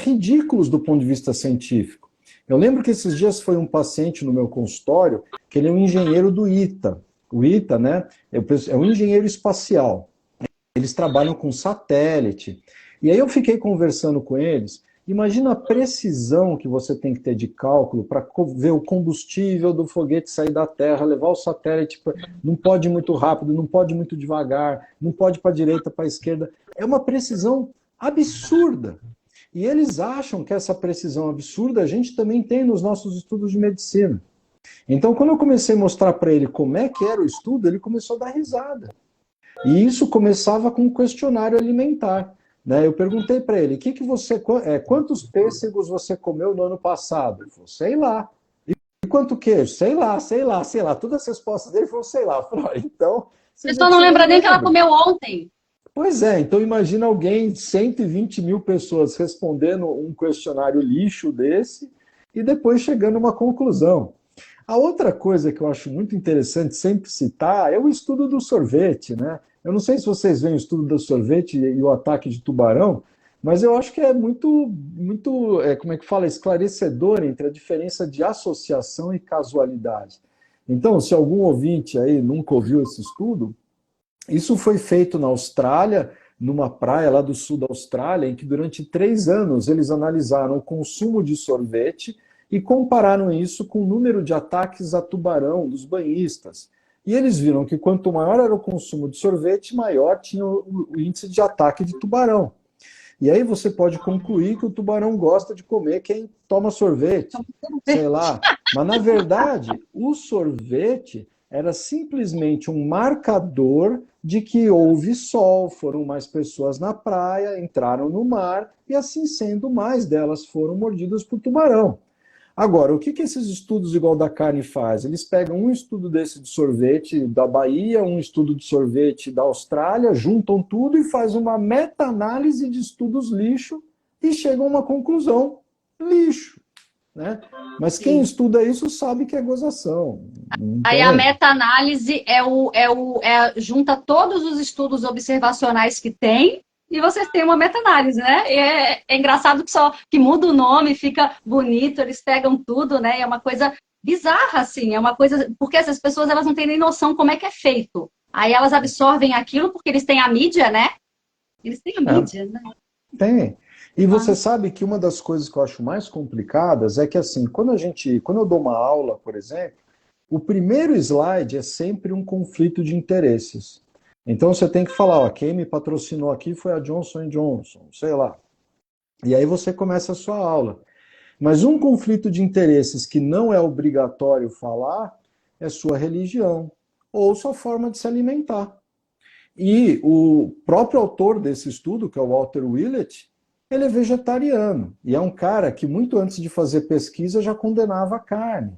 ridículos do ponto de vista científico. Eu lembro que esses dias foi um paciente no meu consultório, que ele é um engenheiro do ITA. O ITA, né, é um engenheiro espacial. Eles trabalham com satélite. E aí eu fiquei conversando com eles. Imagina a precisão que você tem que ter de cálculo para ver o combustível do foguete sair da Terra, levar o satélite. Não pode ir muito rápido, não pode ir muito devagar, não pode para a direita, para a esquerda. É uma precisão absurda. E eles acham que essa precisão absurda a gente também tem nos nossos estudos de medicina. Então, quando eu comecei a mostrar para ele como é que era o estudo, ele começou a dar risada. E isso começava com um questionário alimentar. Né? Eu perguntei para ele, quantos pêssegos você comeu no ano passado? Ele falou, sei lá. E quanto queijo? Sei lá. Todas as respostas dele foram, sei lá. Eu falei, então... A pessoa não lembra nem que ela comeu ontem. Pois é, então imagina alguém, 120 mil pessoas respondendo um questionário lixo desse, e depois chegando a uma conclusão. A outra coisa que eu acho muito interessante sempre citar é o estudo do sorvete, né? Eu não sei se vocês veem o estudo do sorvete e o ataque de tubarão, mas eu acho que é muito, como é que fala, esclarecedor entre a diferença de associação e casualidade. Então, se algum ouvinte aí nunca ouviu esse estudo, isso foi feito na Austrália, numa praia lá do sul da Austrália, em que durante 3 anos eles analisaram o consumo de sorvete e compararam isso com o número de ataques a tubarão dos banhistas. E eles viram que quanto maior era o consumo de sorvete, maior tinha o índice de ataque de tubarão. E aí você pode concluir que o tubarão gosta de comer quem toma sorvete, sei lá. Mas, na verdade, o sorvete era simplesmente um marcador de que houve sol, foram mais pessoas na praia, entraram no mar, e assim sendo, mais delas foram mordidas por tubarão. Agora, o que esses estudos igual da carne faz? Eles pegam um estudo desse de sorvete da Bahia, um estudo de sorvete da Austrália, juntam tudo e fazem uma meta-análise de estudos lixo e chegam a uma conclusão: lixo. Né? Mas quem estuda isso sabe que é gozação. Aí a meta-análise junta todos os estudos observacionais que tem e vocês têm uma meta-análise, né? E é engraçado que muda o nome, fica bonito, eles pegam tudo, né? E é uma coisa bizarra, assim, é uma coisa... Porque essas pessoas, elas não têm nem noção como é que é feito. Aí elas absorvem aquilo porque eles têm a mídia, né? Eles têm a mídia, né? Tem. E você sabe que uma das coisas que eu acho mais complicadas é que, assim, quando eu dou uma aula, por exemplo, o primeiro slide é sempre um conflito de interesses. Então você tem que falar, ó, quem me patrocinou aqui foi a Johnson & Johnson, sei lá. E aí você começa a sua aula. Mas um conflito de interesses que não é obrigatório falar é sua religião ou sua forma de se alimentar. E o próprio autor desse estudo, que é o Walter Willett, ele é vegetariano. E é um cara que muito antes de fazer pesquisa já condenava a carne.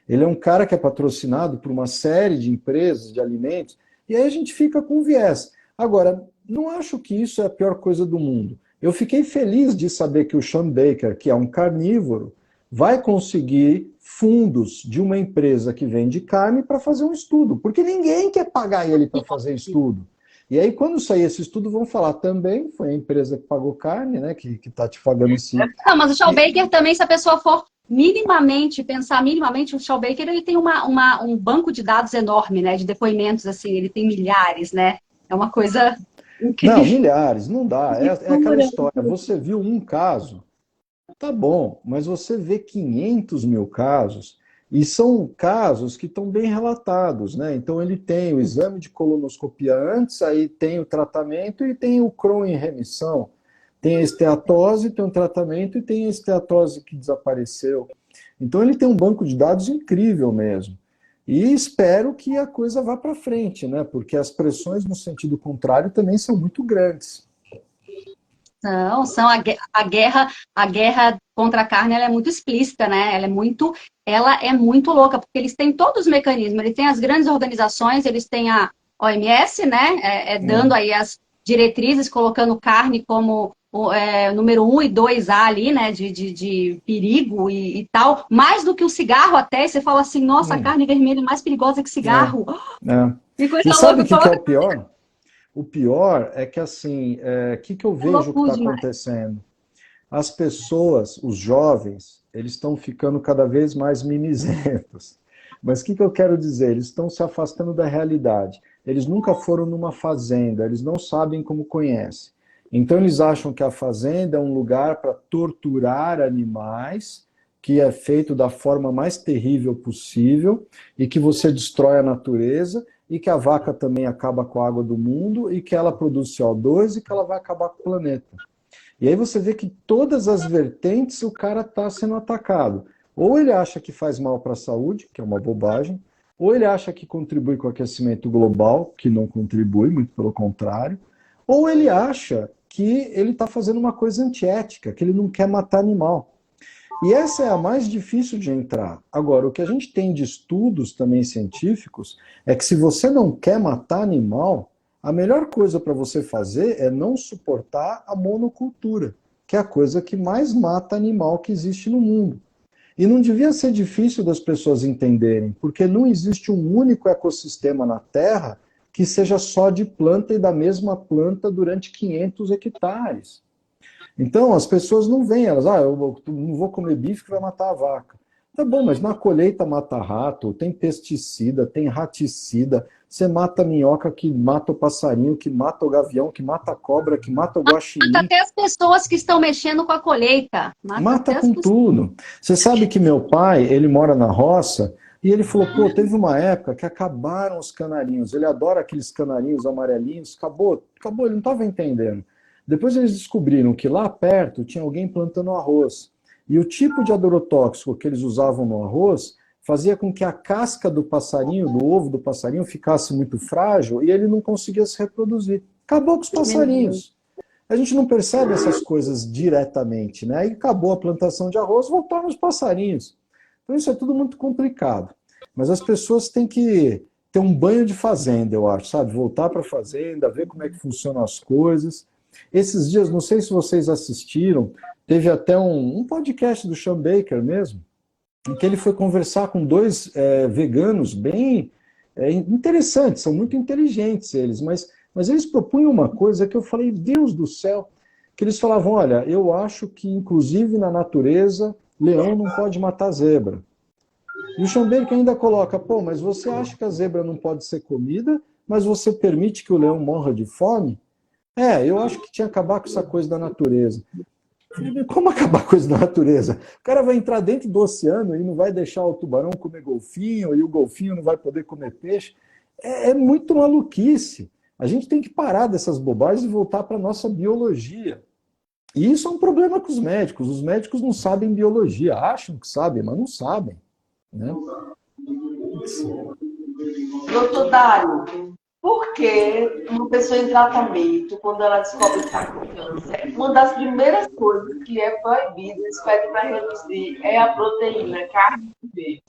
Ele é um cara que é patrocinado por uma série de empresas de alimentos, e aí a gente fica com viés. Agora, não acho que isso é a pior coisa do mundo. Eu fiquei feliz de saber que o Sean Baker, que é um carnívoro, vai conseguir fundos de uma empresa que vende carne para fazer um estudo, porque ninguém quer pagar ele para fazer estudo. E aí, quando sair esse estudo, vão falar também, foi a empresa que pagou carne, né, que está te pagando esse... Não, mas o Sean Baker também, se a pessoa for pensar minimamente, o Sean Baker, ele tem um banco de dados enorme, né, de depoimentos, assim, ele tem milhares, né, é uma coisa incrível. Não, milhares, não dá, é aquela história, você viu um caso, tá bom, mas você vê 500 mil casos, e são casos que estão bem relatados, né, então ele tem o exame de colonoscopia antes, aí tem o tratamento e tem o Crohn em remissão. Tem a esteatose, tem um tratamento e tem a esteatose que desapareceu. Então ele tem um banco de dados incrível mesmo. E espero que a coisa vá para frente, né? Porque as pressões no sentido contrário também são muito grandes. São a guerra contra a carne, ela é muito explícita, né? Ela é muito louca, porque eles têm todos os mecanismos, eles têm as grandes organizações, eles têm a OMS, né? Dando aí as diretrizes, colocando carne como número 1 e 2A ali, né, de perigo e tal, mais do que o cigarro até, e você fala assim, nossa, a carne vermelha é mais perigosa que cigarro. E sabe o que é o pior? O pior é que, assim, que eu vejo que está acontecendo? As pessoas, os jovens, eles estão ficando cada vez mais mimizentos. Mas o que eu quero dizer? Eles estão se afastando da realidade. Eles nunca foram numa fazenda, eles não sabem como conhece. Então eles acham que a fazenda é um lugar para torturar animais, que é feito da forma mais terrível possível, e que você destrói a natureza, e que a vaca também acaba com a água do mundo, e que ela produz CO2 e que ela vai acabar com o planeta. E aí você vê que todas as vertentes o cara está sendo atacado. Ou ele acha que faz mal para a saúde, que é uma bobagem, ou ele acha que contribui com o aquecimento global, que não contribui, muito pelo contrário, ou ele acha que ele está fazendo uma coisa antiética, que ele não quer matar animal. E essa é a mais difícil de entrar. Agora, o que a gente tem de estudos também científicos é que se você não quer matar animal, a melhor coisa para você fazer é não suportar a monocultura, que é a coisa que mais mata animal que existe no mundo. E não devia ser difícil das pessoas entenderem, porque não existe um único ecossistema na Terra que seja só de planta e da mesma planta durante 500 hectares. Então, as pessoas não veem, elas, eu não vou comer bife que vai matar a vaca. Tá bom, mas na colheita mata rato, tem pesticida, tem raticida, você mata a minhoca que mata o passarinho, que mata o gavião, que mata a cobra, que mata o guaxinim. Mata até as pessoas que estão mexendo com a colheita. Mata com tudo. Você sabe que meu pai, ele mora na roça, e ele falou, pô, teve uma época que acabaram os canarinhos, ele adora aqueles canarinhos amarelinhos, acabou, ele não estava entendendo. Depois eles descobriram que lá perto tinha alguém plantando arroz. E o tipo de agrotóxico que eles usavam no arroz fazia com que a casca do passarinho, do ovo do passarinho, ficasse muito frágil e ele não conseguia se reproduzir. Acabou com os passarinhos. A gente não percebe essas coisas diretamente, né? E acabou a plantação de arroz, voltaram os passarinhos. Então isso é tudo muito complicado. Mas as pessoas têm que ter um banho de fazenda, eu acho, sabe? Voltar para a fazenda, ver como é que funcionam as coisas. Esses dias, não sei se vocês assistiram, teve até um podcast do Sean Baker mesmo, em que ele foi conversar com dois veganos bem interessantes, são muito inteligentes eles, mas eles propunham uma coisa que eu falei, Deus do céu, que eles falavam, olha, eu acho que inclusive na natureza, leão não pode matar zebra. E o Sean Baker ainda coloca, pô, mas você acha que a zebra não pode ser comida, mas você permite que o leão morra de fome? Eu acho que tinha que acabar com essa coisa da natureza. Como acabar com a coisa da natureza? O cara vai entrar dentro do oceano e não vai deixar o tubarão comer golfinho, e o golfinho não vai poder comer peixe. É muito maluquice. A gente tem que parar dessas bobagens e voltar para a nossa biologia. E isso é um problema com os médicos. Os médicos não sabem biologia. Acham que sabem, mas não sabem. Né? Doutor Dário, por que uma pessoa em tratamento, quando ela descobre que está com câncer, uma das primeiras coisas que é proibida, eles pedem para reduzir, é a proteína, carne verde?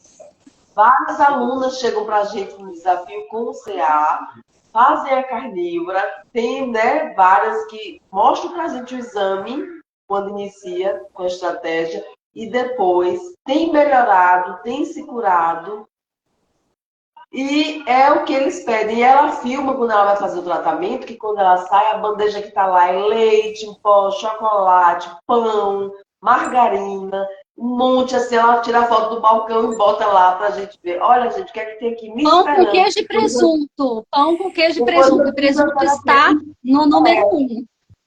Várias alunas chegam para a gente no desafio com o CA, fazem a carnívora, tem várias que mostram para a gente o exame, quando inicia com a estratégia, e depois tem melhorado, tem se curado. E é o que eles pedem. E ela filma quando ela vai fazer o tratamento, que quando ela sai, a bandeja que está lá é leite, pó, chocolate, pão, margarina, um monte assim. Ela tira a foto do balcão e bota lá para a gente ver. Olha, gente, o que é que tem aqui? Me Pão esperando. com queijo e presunto. Pão com queijo e presunto. O presunto está no número 1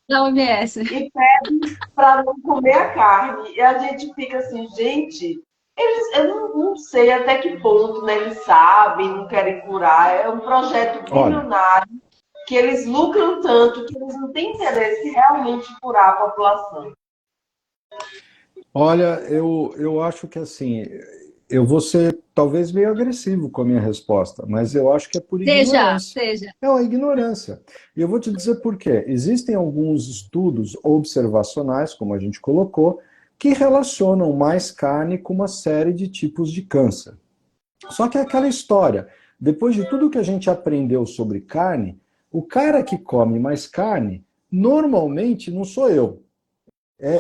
da OMS. E pede para não comer a carne. E a gente fica assim, gente... eu não sei até que ponto, né, eles sabem, não querem curar. É um projeto bilionário que eles lucram tanto que eles não têm interesse realmente em curar a população. Olha, eu acho que assim, eu vou ser talvez meio agressivo com a minha resposta, mas eu acho que é por ignorância. Seja. É uma ignorância. E eu vou te dizer por quê. Existem alguns estudos observacionais, como a gente colocou, que relacionam mais carne com uma série de tipos de câncer. Só que é aquela história, depois de tudo que a gente aprendeu sobre carne, o cara que come mais carne, normalmente não sou eu.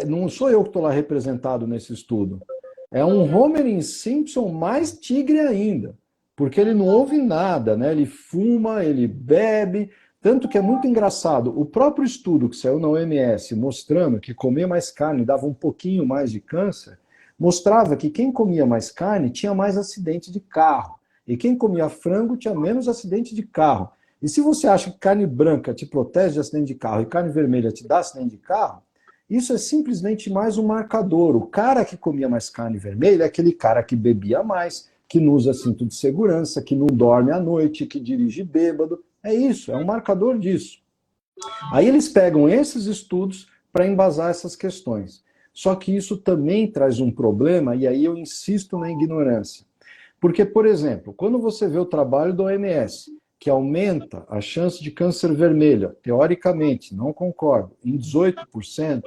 Não sou eu que estou lá representado nesse estudo. É um Homer Simpson mais tigre ainda, porque ele não ouve nada, né? Ele fuma, ele bebe... Tanto que é muito engraçado, o próprio estudo que saiu na OMS mostrando que comer mais carne dava um pouquinho mais de câncer, mostrava que quem comia mais carne tinha mais acidente de carro. E quem comia frango tinha menos acidente de carro. E se você acha que carne branca te protege de acidente de carro e carne vermelha te dá acidente de carro, isso é simplesmente mais um marcador. O cara que comia mais carne vermelha é aquele cara que bebia mais, que não usa cinto de segurança, que não dorme à noite, que dirige bêbado. É isso, é um marcador disso. Aí eles pegam esses estudos para embasar essas questões. Só que isso também traz um problema, e aí eu insisto na ignorância. Porque, por exemplo, quando você vê o trabalho da OMS, que aumenta a chance de câncer vermelho, teoricamente, não concordo, em 18%,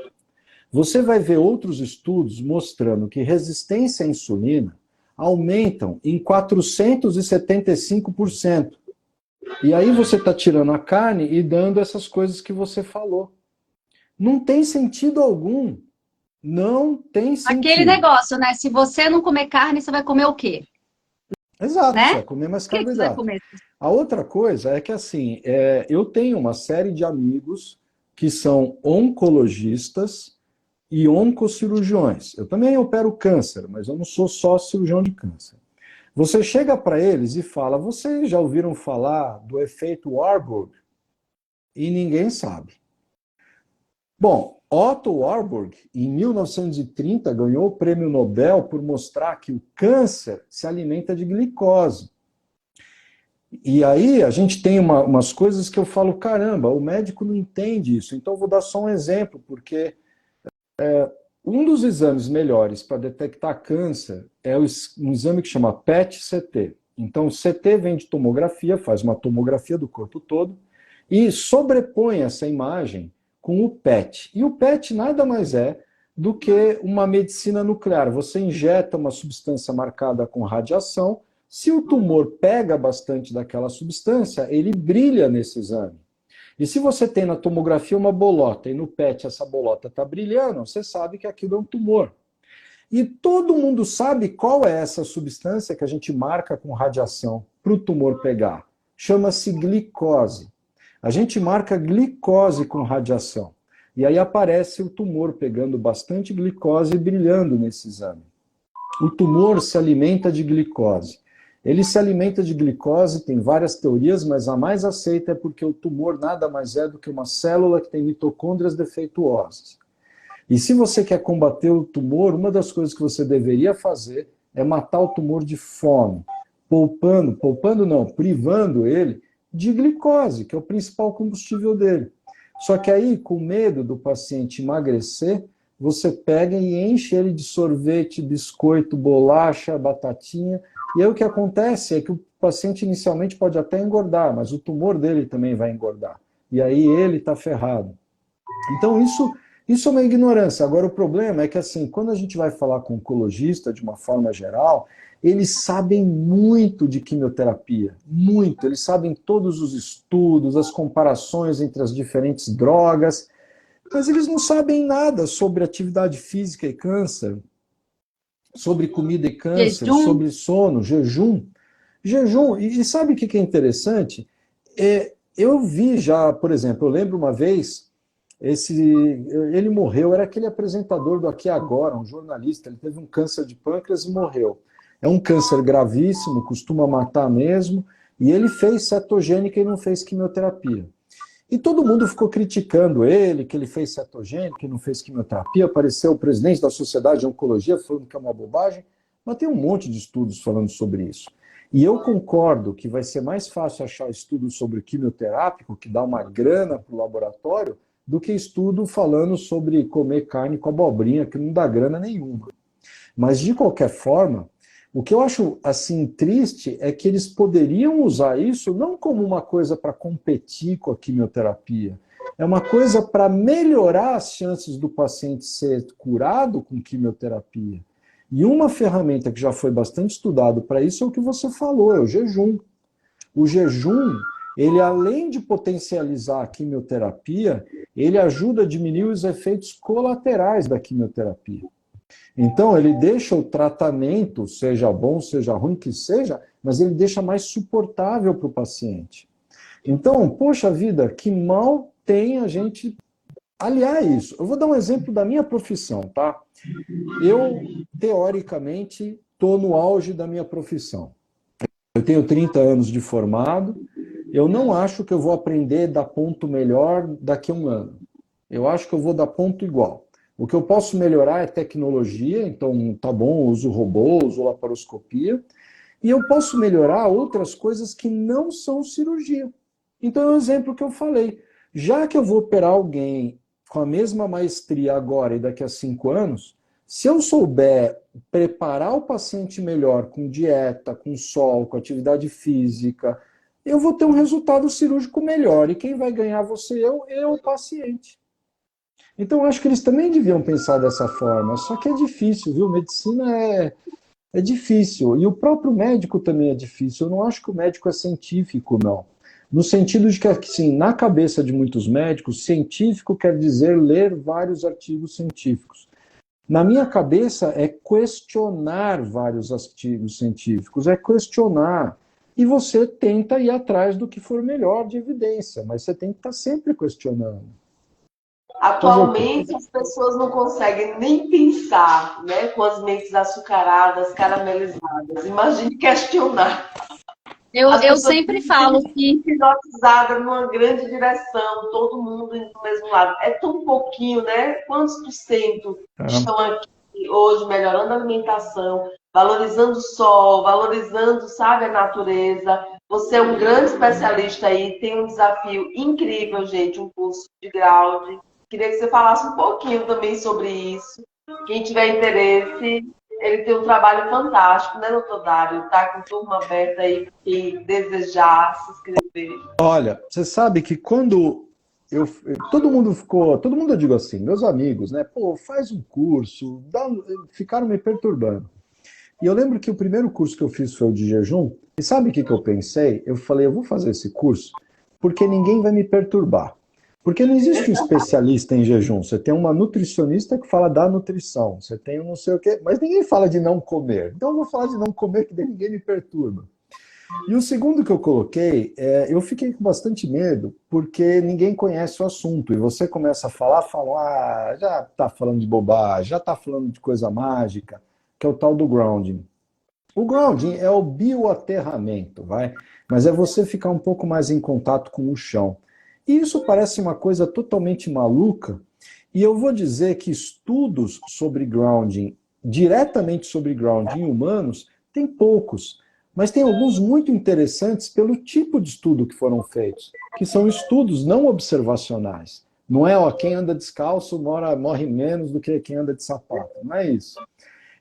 você vai ver outros estudos mostrando que resistência à insulina aumentam em 475%. E aí você está tirando a carne e dando essas coisas que você falou. Não tem sentido algum. Não tem Aquele sentido. negócio, né? Se você não comer carne, você vai comer o quê? Exato, você Né? vai comer mais O que que você vai carboidrato. comer? A outra coisa é que, assim, eu tenho uma série de amigos que são oncologistas e oncocirurgiões. Eu também opero câncer, mas eu não sou só cirurgião de câncer. Você chega para eles e fala, vocês já ouviram falar do efeito Warburg? E ninguém sabe. Bom, Otto Warburg, em 1930, ganhou o prêmio Nobel por mostrar que o câncer se alimenta de glicose. E aí a gente tem umas coisas que eu falo, caramba, o médico não entende isso. Então eu vou dar só um exemplo, porque um dos exames melhores para detectar câncer é um exame que chama PET-CT. Então o CT vem de tomografia, faz uma tomografia do corpo todo e sobrepõe essa imagem com o PET. E o PET nada mais é do que uma medicina nuclear. Você injeta uma substância marcada com radiação. Se o tumor pega bastante daquela substância, ele brilha nesse exame. E se você tem na tomografia uma bolota e no PET essa bolota está brilhando, você sabe que aquilo é um tumor. E todo mundo sabe qual é essa substância que a gente marca com radiação para o tumor pegar. Chama-se glicose. A gente marca glicose com radiação. E aí aparece o tumor pegando bastante glicose e brilhando nesse exame. O tumor se alimenta de glicose. Ele se alimenta de glicose, tem várias teorias, mas a mais aceita é porque o tumor nada mais é do que uma célula que tem mitocôndrias defeituosas. E se você quer combater o tumor, uma das coisas que você deveria fazer é matar o tumor de fome, privando ele de glicose, que é o principal combustível dele. Só que aí, com medo do paciente emagrecer, você pega e enche ele de sorvete, biscoito, bolacha, batatinha. E aí o que acontece é que o paciente inicialmente pode até engordar, mas o tumor dele também vai engordar. E aí ele está ferrado. Então isso é uma ignorância. Agora o problema é que assim, quando a gente vai falar com um oncologista de uma forma geral, eles sabem muito de quimioterapia, muito. Eles sabem todos os estudos, as comparações entre as diferentes drogas, mas eles não sabem nada sobre atividade física e câncer, sobre comida e câncer, Jejum? sobre sono, jejum. Jejum, e sabe o que é interessante? Eu vi já, por exemplo, eu lembro uma vez, ele morreu, era aquele apresentador do Aqui e Agora, um jornalista, ele teve um câncer de pâncreas e morreu. É um câncer gravíssimo, costuma matar mesmo, e ele fez cetogênica e não fez quimioterapia. E todo mundo ficou criticando ele, que ele fez cetogênica, que não fez quimioterapia. Apareceu o presidente da Sociedade de Oncologia falando que é uma bobagem, mas tem um monte de estudos falando sobre isso. E eu concordo que vai ser mais fácil achar estudo sobre quimioterápico, que dá uma grana para o laboratório, do que estudo falando sobre comer carne com abobrinha, que não dá grana nenhuma. Mas, de qualquer forma, o que eu acho assim triste é que eles poderiam usar isso não como uma coisa para competir com a quimioterapia, é uma coisa para melhorar as chances do paciente ser curado com quimioterapia. E uma ferramenta que já foi bastante estudado para isso é o que você falou, é o jejum. O jejum, ele além de potencializar a quimioterapia, ele ajuda a diminuir os efeitos colaterais da quimioterapia. Então, ele deixa o tratamento, seja bom, seja ruim que seja, mas ele deixa mais suportável para o paciente. Então, poxa vida, que mal tem a gente aliar isso. Eu vou dar um exemplo da minha profissão, tá? Eu, teoricamente, estou no auge da minha profissão. Eu tenho 30 anos de formado, eu não acho que eu vou aprender a dar ponto melhor daqui a um ano. Eu acho que eu vou dar ponto igual. O que eu posso melhorar é tecnologia, então tá bom, eu uso robô, uso laparoscopia, e eu posso melhorar outras coisas que não são cirurgia. Então é um exemplo que eu falei. Já que eu vou operar alguém com a mesma maestria agora e daqui a 5 anos, se eu souber preparar o paciente melhor com dieta, com sol, com atividade física, eu vou ter um resultado cirúrgico melhor. E quem vai ganhar você, eu o paciente. Então, eu acho que eles também deviam pensar dessa forma. Só que é difícil, viu? Medicina é difícil. E o próprio médico também é difícil. Eu não acho que o médico é científico, não. No sentido de que, assim, na cabeça de muitos médicos, científico quer dizer ler vários artigos científicos. Na minha cabeça é questionar vários artigos científicos, é questionar. E você tenta ir atrás do que for melhor de evidência, mas você tem que estar sempre questionando. Atualmente, as pessoas não conseguem nem pensar, né, com as mentes açucaradas, caramelizadas. Imagine questionar. Eu sempre falo que Hipnotizada numa grande direção, todo mundo indo para o mesmo lado. É tão pouquinho, né? Quantos por cento estão aqui hoje melhorando a alimentação, valorizando o sol, valorizando, sabe, a natureza? Você é um grande especialista aí, tem um desafio incrível, gente, um curso de ground. Queria que você falasse um pouquinho também sobre isso. Quem tiver interesse, ele tem um trabalho fantástico, né, doutor Dário? Está com turma aberta aí, quem desejar se inscrever. Olha, você sabe que quando todo mundo eu digo assim, meus amigos, né? Pô, faz um curso, ficaram me perturbando. E eu lembro que o primeiro curso que eu fiz foi o de jejum, e sabe o que eu pensei? Eu falei, eu vou fazer esse curso porque ninguém vai me perturbar. Porque não existe um especialista em jejum. Você tem uma nutricionista que fala da nutrição, você tem um não sei o quê, mas ninguém fala de não comer. Então eu vou falar de não comer, que daí ninguém me perturba. E o segundo que eu coloquei, eu fiquei com bastante medo, porque ninguém conhece o assunto. E você começa a falar, já está falando de bobagem, já está falando de coisa mágica, que é o tal do grounding. O grounding é o bioaterramento, vai? Mas é você ficar um pouco mais em contato com o chão. E isso parece uma coisa totalmente maluca, e eu vou dizer que estudos sobre grounding, diretamente sobre grounding em humanos, tem poucos. Mas tem alguns muito interessantes pelo tipo de estudo que foram feitos, que são estudos não observacionais. Não é, ó, quem anda descalço morre menos do que quem anda de sapato. Não é isso.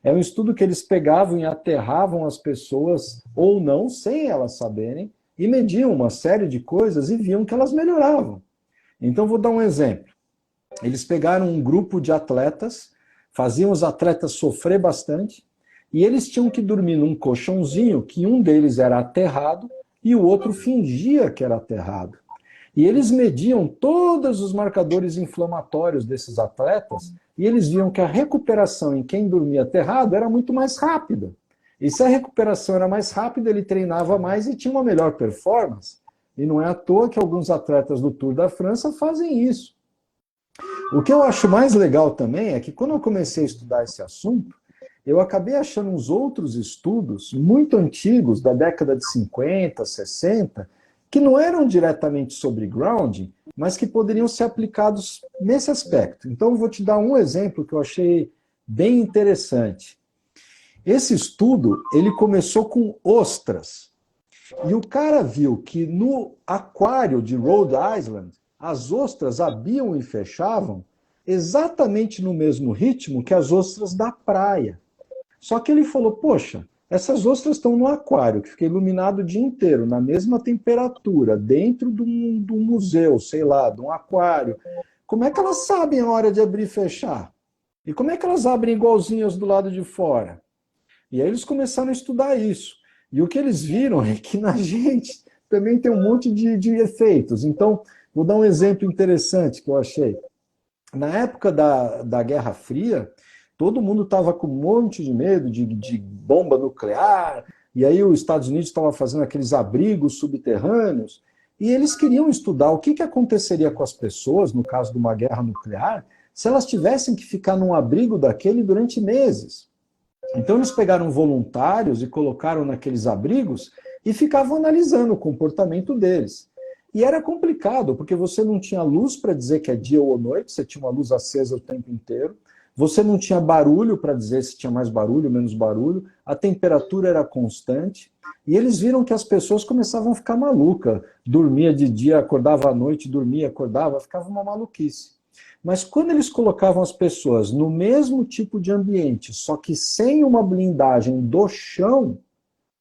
É um estudo que eles pegavam e aterravam as pessoas, ou não, sem elas saberem, e mediam uma série de coisas e viam que elas melhoravam. Então, vou dar um exemplo. Eles pegaram um grupo de atletas, faziam os atletas sofrer bastante, e eles tinham que dormir num colchãozinho que um deles era aterrado e o outro fingia que era aterrado. E eles mediam todos os marcadores inflamatórios desses atletas e eles viam que a recuperação em quem dormia aterrado era muito mais rápida. E se a recuperação era mais rápida, ele treinava mais e tinha uma melhor performance. E não é à toa que alguns atletas do Tour da França fazem isso. O que eu acho mais legal também é que quando eu comecei a estudar esse assunto, eu acabei achando uns outros estudos muito antigos, da década de 50, 60, que não eram diretamente sobre grounding, mas que poderiam ser aplicados nesse aspecto. Então, eu vou te dar um exemplo que eu achei bem interessante. Esse estudo, ele começou com ostras. E o cara viu que no aquário de Rhode Island, as ostras abriam e fechavam exatamente no mesmo ritmo que as ostras da praia. Só que ele falou, poxa, essas ostras estão no aquário, que fica iluminado o dia inteiro, na mesma temperatura, dentro de um museu, sei lá, de um aquário. Como é que elas sabem a hora de abrir e fechar? E como é que elas abrem igualzinhas do lado de fora? E aí eles começaram a estudar isso. E o que eles viram é que na gente também tem um monte de efeitos. Então, vou dar um exemplo interessante que eu achei. Na época da Guerra Fria, todo mundo estava com um monte de medo de bomba nuclear, e aí os Estados Unidos estavam fazendo aqueles abrigos subterrâneos, e eles queriam estudar o que aconteceria com as pessoas, no caso de uma guerra nuclear, se elas tivessem que ficar num abrigo daquele durante meses. Então eles pegaram voluntários e colocaram naqueles abrigos e ficavam analisando o comportamento deles. E era complicado, porque você não tinha luz para dizer que é dia ou noite, você tinha uma luz acesa o tempo inteiro, você não tinha barulho para dizer se tinha mais barulho, menos barulho, a temperatura era constante, e eles viram que as pessoas começavam a ficar malucas. Dormia de dia, acordava à noite, dormia, acordava, ficava uma maluquice. Mas quando eles colocavam as pessoas no mesmo tipo de ambiente, só que sem uma blindagem do chão,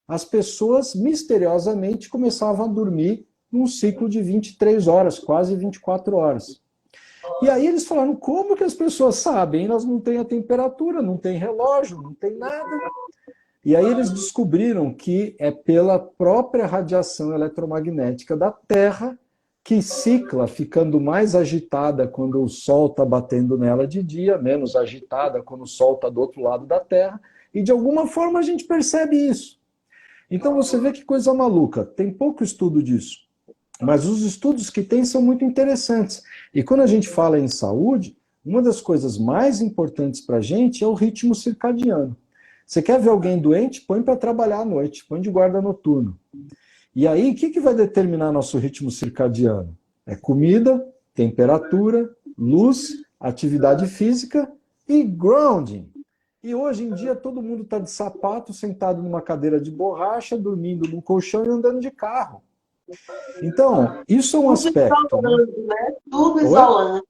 as pessoas misteriosamente começavam a dormir num ciclo de 23 horas, quase 24 horas. E aí eles falaram, como que as pessoas sabem? Elas não têm a temperatura, não tem relógio, não tem nada. E aí eles descobriram que é pela própria radiação eletromagnética da Terra que cicla ficando mais agitada quando o Sol está batendo nela de dia, menos agitada quando o Sol está do outro lado da Terra, e de alguma forma a gente percebe isso. Então você vê que coisa maluca, tem pouco estudo disso, mas os estudos que tem são muito interessantes. E quando a gente fala em saúde, uma das coisas mais importantes para a gente é o ritmo circadiano. Você quer ver alguém doente? Põe para trabalhar à noite, põe de guarda noturno. E aí, o que vai determinar nosso ritmo circadiano? É comida, temperatura, luz, atividade física e grounding. E hoje em dia todo mundo está de sapato, sentado numa cadeira de borracha, dormindo num colchão e andando de carro. Então, isso é um aspecto. Isolando, né? Tudo Oi? isolando.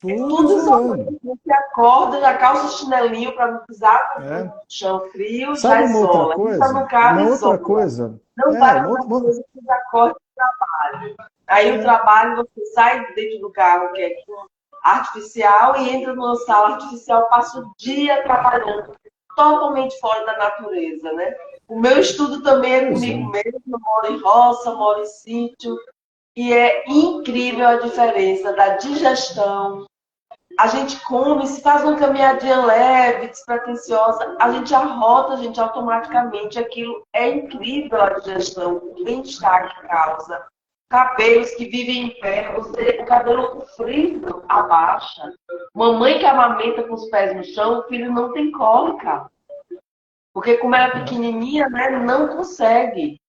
Tudo isolando. Você acorda, já calça o chinelinho para não pisar no chão frio, Sabe já uma outra isola. coisa? Entra no carro, Uma isola. outra coisa. Não vai outra coisa que já acorda o trabalho. Aí o trabalho, você sai de dentro do carro, que é artificial, e entra numa sala artificial, passa o dia trabalhando, totalmente fora da natureza, né? O meu estudo também é comigo mesmo, eu moro em roça, moro em sítio, e é incrível a diferença da digestão. A gente come, se faz uma caminhadinha leve, despretensiosa, a gente arrota, a gente automaticamente, aquilo é incrível a digestão, o bem-estar que causa. Cabelos que vivem em pé, o cabelo frio abaixa. Mamãe que amamenta com os pés no chão, o filho não tem cólica. Porque como ela é pequenininha, né, não consegue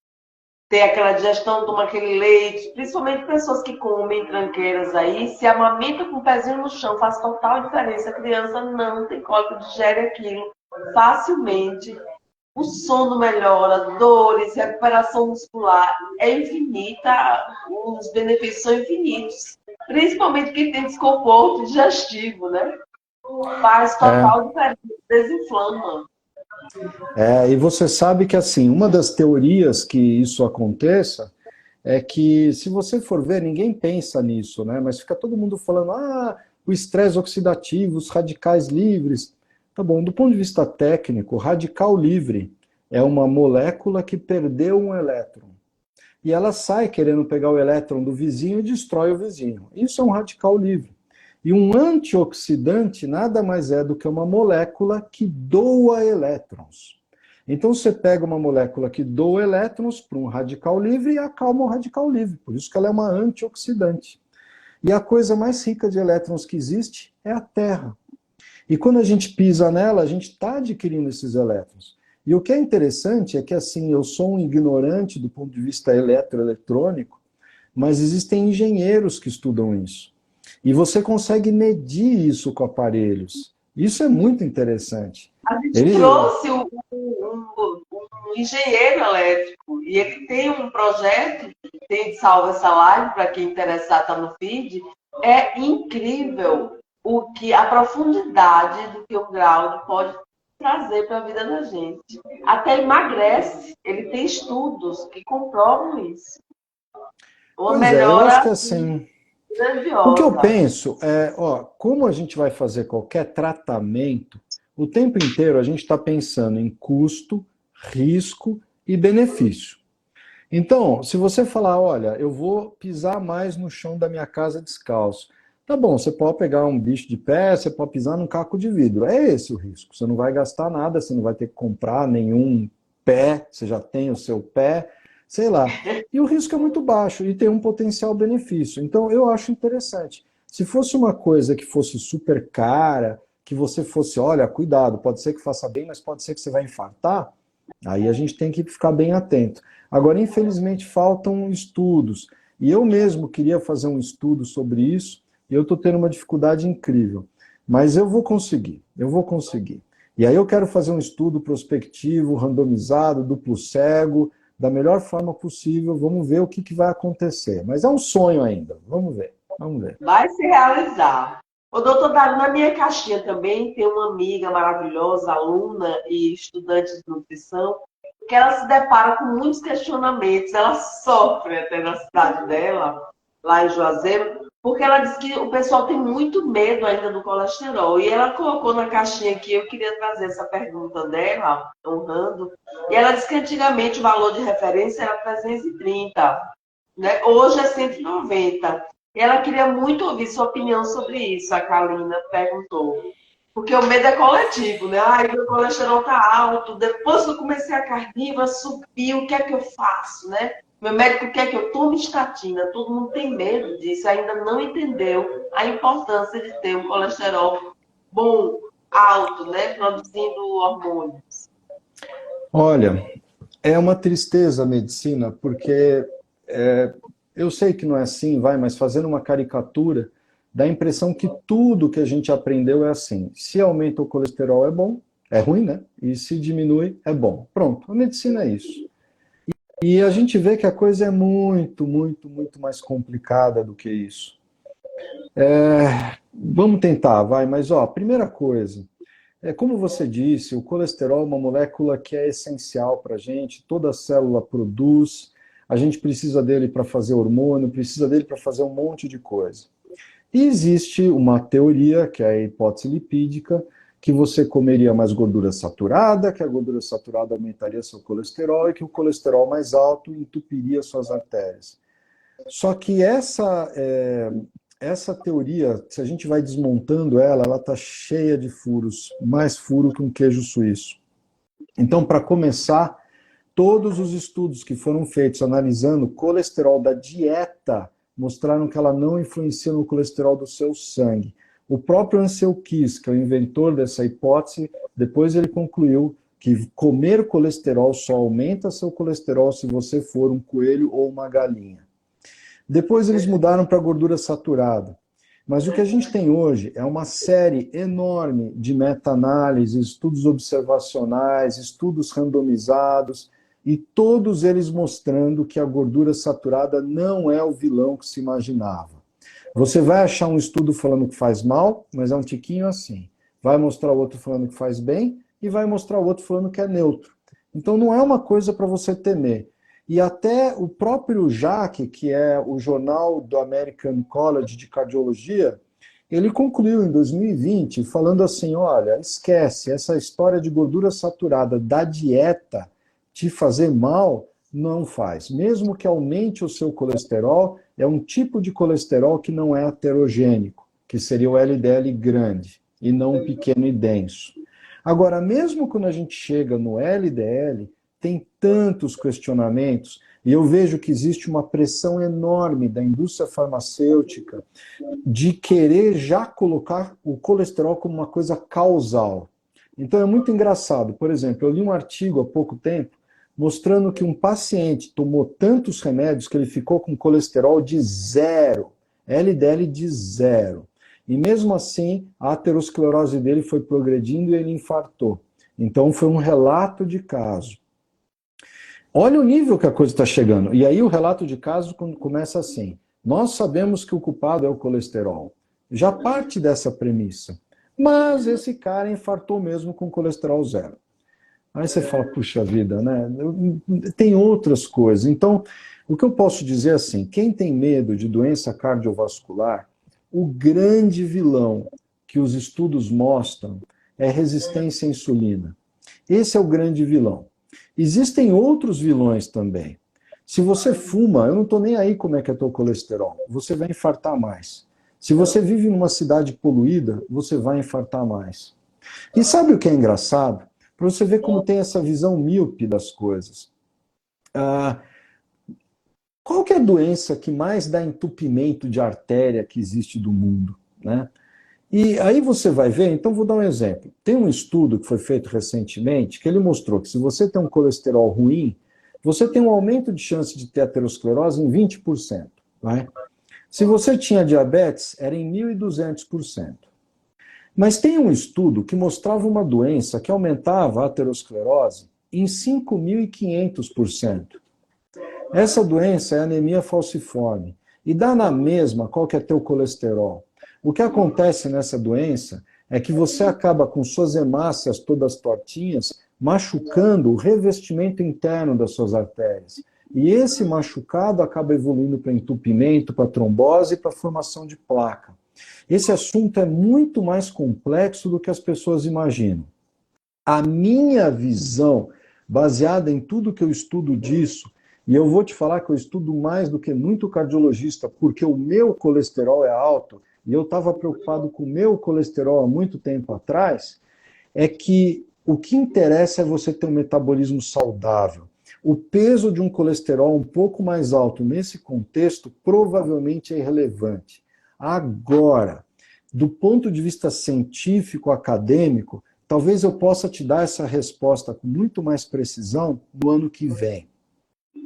ter aquela digestão, toma aquele leite, principalmente pessoas que comem tranqueiras aí, se amamenta com o pezinho no chão, faz total diferença. A criança não tem cólica, digere aquilo facilmente. O sono melhora, dores, recuperação muscular é infinita, os benefícios são infinitos. Principalmente quem tem desconforto digestivo, né? Faz total diferença, desinflama. E você sabe que, assim, uma das teorias que isso aconteça é que, se você for ver, ninguém pensa nisso, né? Mas fica todo mundo falando, o estresse oxidativo, os radicais livres. Tá bom, do ponto de vista técnico, radical livre é uma molécula que perdeu um elétron. E ela sai querendo pegar o elétron do vizinho e destrói o vizinho. Isso é um radical livre. E um antioxidante nada mais é do que uma molécula que doa elétrons. Então você pega uma molécula que doa elétrons para um radical livre e acalma o radical livre. Por isso que ela é uma antioxidante. E a coisa mais rica de elétrons que existe é a Terra. E quando a gente pisa nela, a gente está adquirindo esses elétrons. E o que é interessante é que, assim, eu sou um ignorante do ponto de vista eletroeletrônico, mas existem engenheiros que estudam isso. E você consegue medir isso com aparelhos. Isso é muito interessante. A gente trouxe um engenheiro elétrico, e ele tem um projeto, tem salvo essa live, para quem interessar, está no feed. É incrível a profundidade do que o ground pode trazer para a vida da gente. Até emagrece. Ele tem estudos que comprovam isso. Uma melhora, eu acho que assim, grandiosa. O que eu penso é, como a gente vai fazer qualquer tratamento, o tempo inteiro a gente está pensando em custo, risco e benefício. Então, se você falar, olha, eu vou pisar mais no chão da minha casa descalço, tá bom, você pode pegar um bicho de pé, você pode pisar num caco de vidro. É esse o risco. Você não vai gastar nada, você não vai ter que comprar nenhum pé, você já tem o seu pé, sei lá. E o risco é muito baixo e tem um potencial benefício. Então, eu acho interessante. Se fosse uma coisa que fosse super cara, que você fosse, olha, cuidado, pode ser que faça bem, mas pode ser que você vai infartar, aí a gente tem que ficar bem atento. Agora, infelizmente, faltam estudos. E eu mesmo queria fazer um estudo sobre isso, e eu estou tendo uma dificuldade incrível. Mas eu vou conseguir. E aí eu quero fazer um estudo prospectivo, randomizado, duplo cego, da melhor forma possível. Vamos ver o que vai acontecer. Mas é um sonho ainda. Vamos ver. Vai se realizar. Ô, doutor Dário, na minha caixinha também tem uma amiga maravilhosa, aluna e estudante de nutrição, que ela se depara com muitos questionamentos. Ela sofre até na cidade dela, lá em Juazeiro, porque ela diz que o pessoal tem muito medo ainda do colesterol. E ela colocou na caixinha aqui, eu queria trazer essa pergunta dela, honrando. E ela disse que antigamente o valor de referência era 330. né? Hoje é 190. Ela queria muito ouvir sua opinião sobre isso, a Kalina perguntou. Porque o medo é coletivo, né? Ai, meu colesterol tá alto, depois que eu comecei a carnívora, subiu, o que é que eu faço, né? Meu médico quer que eu tome estatina, todo mundo tem medo disso, ainda não entendeu a importância de ter um colesterol bom, alto, né? Produzindo hormônios. Olha, é uma tristeza a medicina, porque eu sei que não é assim, vai, mas fazendo uma caricatura, dá a impressão que tudo que a gente aprendeu é assim. Se aumenta o colesterol é bom, é ruim, né? E se diminui é bom. Pronto, a medicina é isso. E a gente vê que a coisa é muito, muito, muito mais complicada do que isso. Vamos tentar, vai, mas ó, primeira coisa, como você disse, o colesterol é uma molécula que é essencial para a gente, toda célula produz, a gente precisa dele para fazer hormônio, precisa dele para fazer um monte de coisa. E existe uma teoria, que é a hipótese lipídica, que você comeria mais gordura saturada, que a gordura saturada aumentaria seu colesterol e que o colesterol mais alto entupiria suas artérias. Só que essa teoria, se a gente vai desmontando ela está cheia de furos, mais furo que um queijo suíço. Então, para começar, todos os estudos que foram feitos analisando o colesterol da dieta mostraram que ela não influencia no colesterol do seu sangue. O próprio Ansel Keys, que é o inventor dessa hipótese, depois ele concluiu que comer colesterol só aumenta seu colesterol se você for um coelho ou uma galinha. Depois eles mudaram para gordura saturada. Mas o que a gente tem hoje é uma série enorme de meta-análises, estudos observacionais, estudos randomizados, e todos eles mostrando que a gordura saturada não é o vilão que se imaginava. Você vai achar um estudo falando que faz mal, mas é um tiquinho assim. Vai mostrar o outro falando que faz bem, e vai mostrar o outro falando que é neutro. Então não é uma coisa para você temer. E até o próprio JACC, que é o Jornal do American College de Cardiologia, ele concluiu em 2020 falando assim, olha, esquece, essa história de gordura saturada da dieta te fazer mal, não faz. Mesmo que aumente o seu colesterol, é um tipo de colesterol que não é aterogênico, que seria o LDL grande, e não pequeno e denso. Agora, mesmo quando a gente chega no LDL, tem tantos questionamentos, e eu vejo que existe uma pressão enorme da indústria farmacêutica de querer já colocar o colesterol como uma coisa causal. Então é muito engraçado. Por exemplo, eu li um artigo há pouco tempo mostrando que um paciente tomou tantos remédios que ele ficou com colesterol de 0, LDL de 0. E mesmo assim, a aterosclerose dele foi progredindo e ele infartou. Então foi um relato de caso. Olha o nível que a coisa está chegando. E aí o relato de caso começa assim. Nós sabemos que o culpado é o colesterol. Já parte dessa premissa. Mas esse cara infartou mesmo com colesterol 0. Aí você fala, puxa vida, né? Tem outras coisas. Então, o que eu posso dizer é assim, quem tem medo de doença cardiovascular, o grande vilão que os estudos mostram é resistência à insulina. Esse é o grande vilão. Existem outros vilões também. Se você fuma, eu não estou nem aí como é que é teu colesterol, você vai infartar mais. Se você vive numa cidade poluída, você vai infartar mais. E sabe o que é engraçado? Para você ver como tem essa visão míope das coisas. Qual que é a doença que mais dá entupimento de artéria que existe do mundo, né? E aí você vai ver, então vou dar um exemplo. Tem um estudo que foi feito recentemente que ele mostrou que se você tem um colesterol ruim, você tem um aumento de chance de ter aterosclerose em 20%. Vai? Se você tinha diabetes, era em 1.200%. Mas tem um estudo que mostrava uma doença que aumentava a aterosclerose em 5.500%. Essa doença é a anemia falciforme. E dá na mesma qual que é teu colesterol. O que acontece nessa doença é que você acaba com suas hemácias todas tortinhas, machucando o revestimento interno das suas artérias. E esse machucado acaba evoluindo para entupimento, para trombose e para formação de placa. Esse assunto é muito mais complexo do que as pessoas imaginam. A minha visão, baseada em tudo que eu estudo disso, E eu vou te falar que eu estudo mais do que muito cardiologista, porque o meu colesterol é alto, e eu estava preocupado com o meu colesterol há muito tempo atrás, é que o que interessa é você ter um metabolismo saudável. O peso de um colesterol um pouco mais alto nesse contexto provavelmente é irrelevante. Agora, do ponto de vista científico, acadêmico, talvez eu possa te dar essa resposta com muito mais precisão no ano que vem.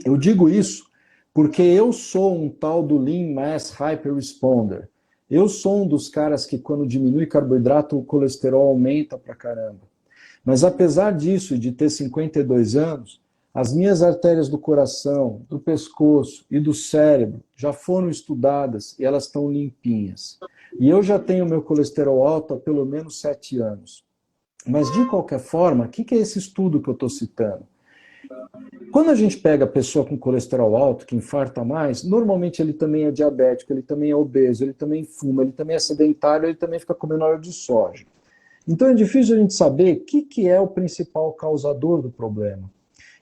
Eu digo isso porque eu sou um tal do Lean Mass Hyperresponder. Eu sou um dos caras que quando diminui carboidrato o colesterol aumenta pra caramba. Mas apesar disso e de ter 52 anos, as minhas artérias do coração, do pescoço e do cérebro já foram estudadas e elas estão limpinhas. E eu já tenho meu colesterol alto há pelo menos 7 anos. Mas de qualquer forma, o que é esse estudo que eu estou citando? Quando a gente pega a pessoa com colesterol alto, que infarta mais, normalmente ele também é diabético, ele também é obeso, ele também fuma, ele também é sedentário, ele também fica comendo óleo de soja. Então é difícil a gente saber o que é o principal causador do problema.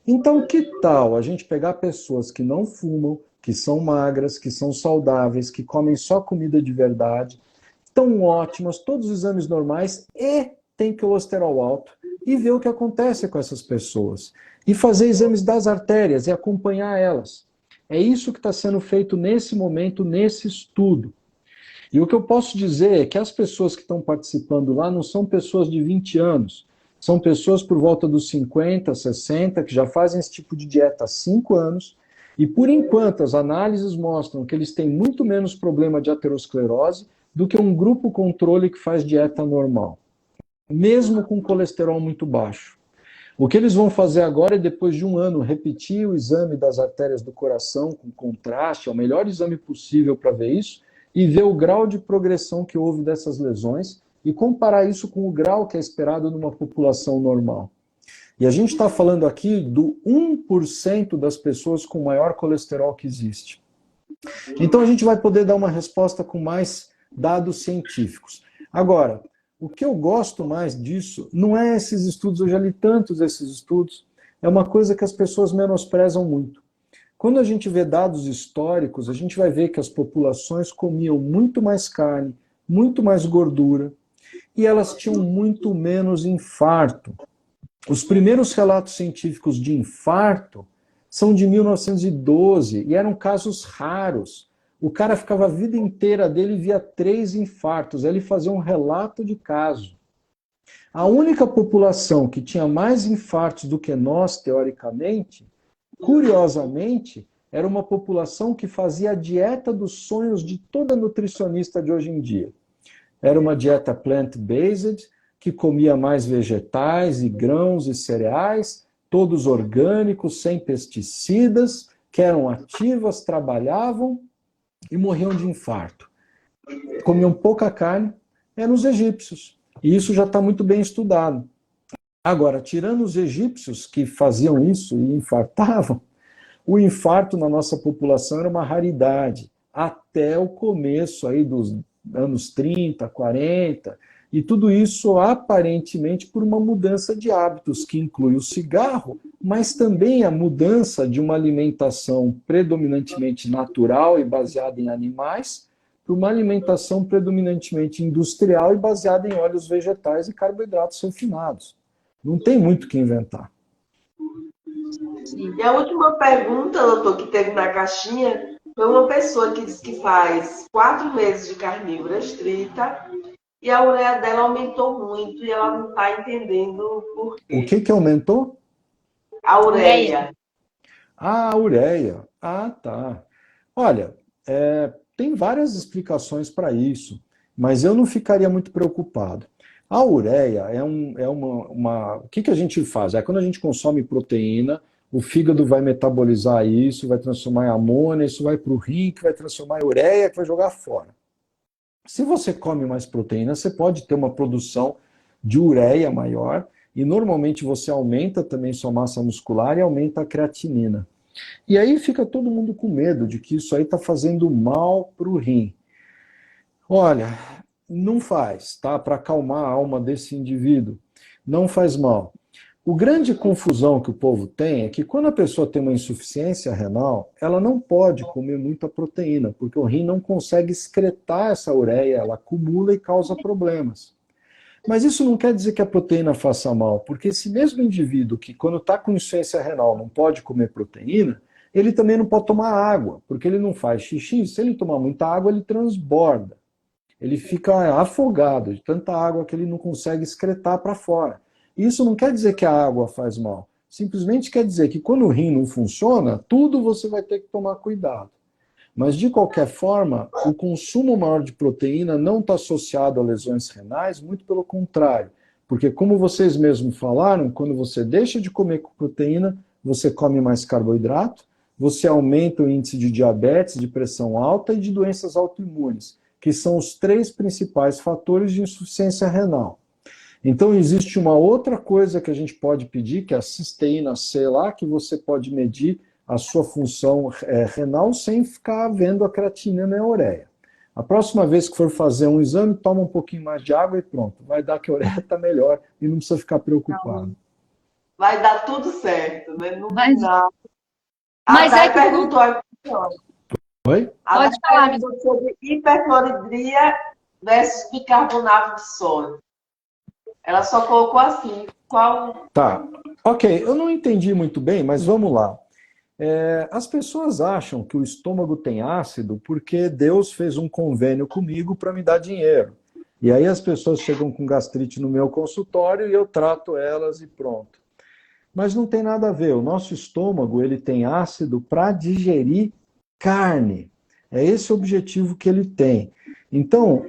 Então que tal a gente pegar pessoas que não fumam, que são magras, que são saudáveis, que comem só comida de verdade, estão ótimas, todos os exames normais e tem colesterol alto, e ver o que acontece com essas pessoas. E fazer exames das artérias e acompanhar elas. É isso que está sendo feito nesse momento, nesse estudo. E o que eu posso dizer é que as pessoas que estão participando lá não são pessoas de 20 anos, são pessoas por volta dos 50, 60, que já fazem esse tipo de dieta há 5 anos, e por enquanto as análises mostram que eles têm muito menos problema de aterosclerose do que um grupo controle que faz dieta normal, mesmo com colesterol muito baixo. O que eles vão fazer agora é, depois de um ano, repetir o exame das artérias do coração com contraste, é o melhor exame possível para ver isso, e ver o grau de progressão que houve dessas lesões e comparar isso com o grau que é esperado numa população normal. E a gente está falando aqui do 1% das pessoas com maior colesterol que existe. Então a gente vai poder dar uma resposta com mais dados científicos. Agora, o que eu gosto mais disso não é esses estudos, eu já li tantos esses estudos, é uma coisa que as pessoas menosprezam muito. Quando a gente vê dados históricos, a gente vai ver que as populações comiam muito mais carne, muito mais gordura, e elas tinham muito menos infarto. Os primeiros relatos científicos de infarto são de 1912, e eram casos raros. O cara ficava a vida inteira dele e via 3 infartos. Aí ele fazia um relato de caso. A única população que tinha mais infartos do que nós, teoricamente, curiosamente, era uma população que fazia a dieta dos sonhos de toda nutricionista de hoje em dia. Era uma dieta plant-based, que comia mais vegetais e grãos e cereais, todos orgânicos, sem pesticidas, que eram ativas, trabalhavam e morriam de infarto. Comiam pouca carne, eram os egípcios. E isso já está muito bem estudado. Agora, tirando os egípcios que faziam isso e infartavam, o infarto na nossa população era uma raridade, até o começo aí dos anos 30, 40, e tudo isso aparentemente por uma mudança de hábitos, que inclui o cigarro, mas também a mudança de uma alimentação predominantemente natural e baseada em animais, para uma alimentação predominantemente industrial e baseada em óleos vegetais e carboidratos refinados. Não tem muito o que inventar. E a última pergunta, doutor, que teve na caixinha, foi uma pessoa que disse que faz 4 meses de carnívora estrita e a ureia dela aumentou muito e ela não está entendendo por quê. O que aumentou? A ureia. Ah, a ureia. Ah, tá. Olha, tem várias explicações para isso, mas eu não ficaria muito preocupado. A ureia o que a gente faz? Quando a gente consome proteína, o fígado vai metabolizar isso, vai transformar em amônia, isso vai para o rim, que vai transformar em ureia, que vai jogar fora. Se você come mais proteína, você pode ter uma produção de ureia maior, e normalmente você aumenta também sua massa muscular e aumenta a creatinina. E aí fica todo mundo com medo de que isso aí está fazendo mal para o rim. Olha, não faz, tá? Para acalmar a alma desse indivíduo, não faz mal. O grande confusão que o povo tem é que quando a pessoa tem uma insuficiência renal, ela não pode comer muita proteína, porque o rim não consegue excretar essa ureia, ela acumula e causa problemas. Mas isso não quer dizer que a proteína faça mal, porque esse mesmo indivíduo que quando está com insuficiência renal não pode comer proteína, ele também não pode tomar água, porque ele não faz xixi, se ele tomar muita água ele transborda. Ele fica afogado de tanta água que ele não consegue excretar para fora. Isso não quer dizer que a água faz mal. Simplesmente quer dizer que quando o rim não funciona, tudo você vai ter que tomar cuidado. Mas, de qualquer forma, o consumo maior de proteína não está associado a lesões renais, muito pelo contrário. Porque, como vocês mesmos falaram, quando você deixa de comer proteína, você come mais carboidrato, você aumenta o índice de diabetes, de pressão alta e de doenças autoimunes, que são os 3 principais fatores de insuficiência renal. Então, existe uma outra coisa que a gente pode pedir, que é a cisteína C lá, que você pode medir a sua função renal sem ficar vendo a creatinina e a ureia. A próxima vez que for fazer um exame, toma um pouquinho mais de água e pronto. Vai dar que a ureia está melhor e não precisa ficar preocupado. Vai dar tudo certo, né? No Mas- final. Mas A é Thay que- perguntou aqui, ó. Oi? A Pode Thay falar, perguntou sobre hipercloridria versus bicarbonato de sódio. Ela só colocou assim, qual... Tá. Ok, eu não entendi muito bem, mas vamos lá. As pessoas acham que o estômago tem ácido porque Deus fez um convênio comigo para me dar dinheiro. E aí as pessoas chegam com gastrite no meu consultório e eu trato elas e pronto. Mas não tem nada a ver. O nosso estômago ele tem ácido para digerir carne. É esse o objetivo que ele tem. Então,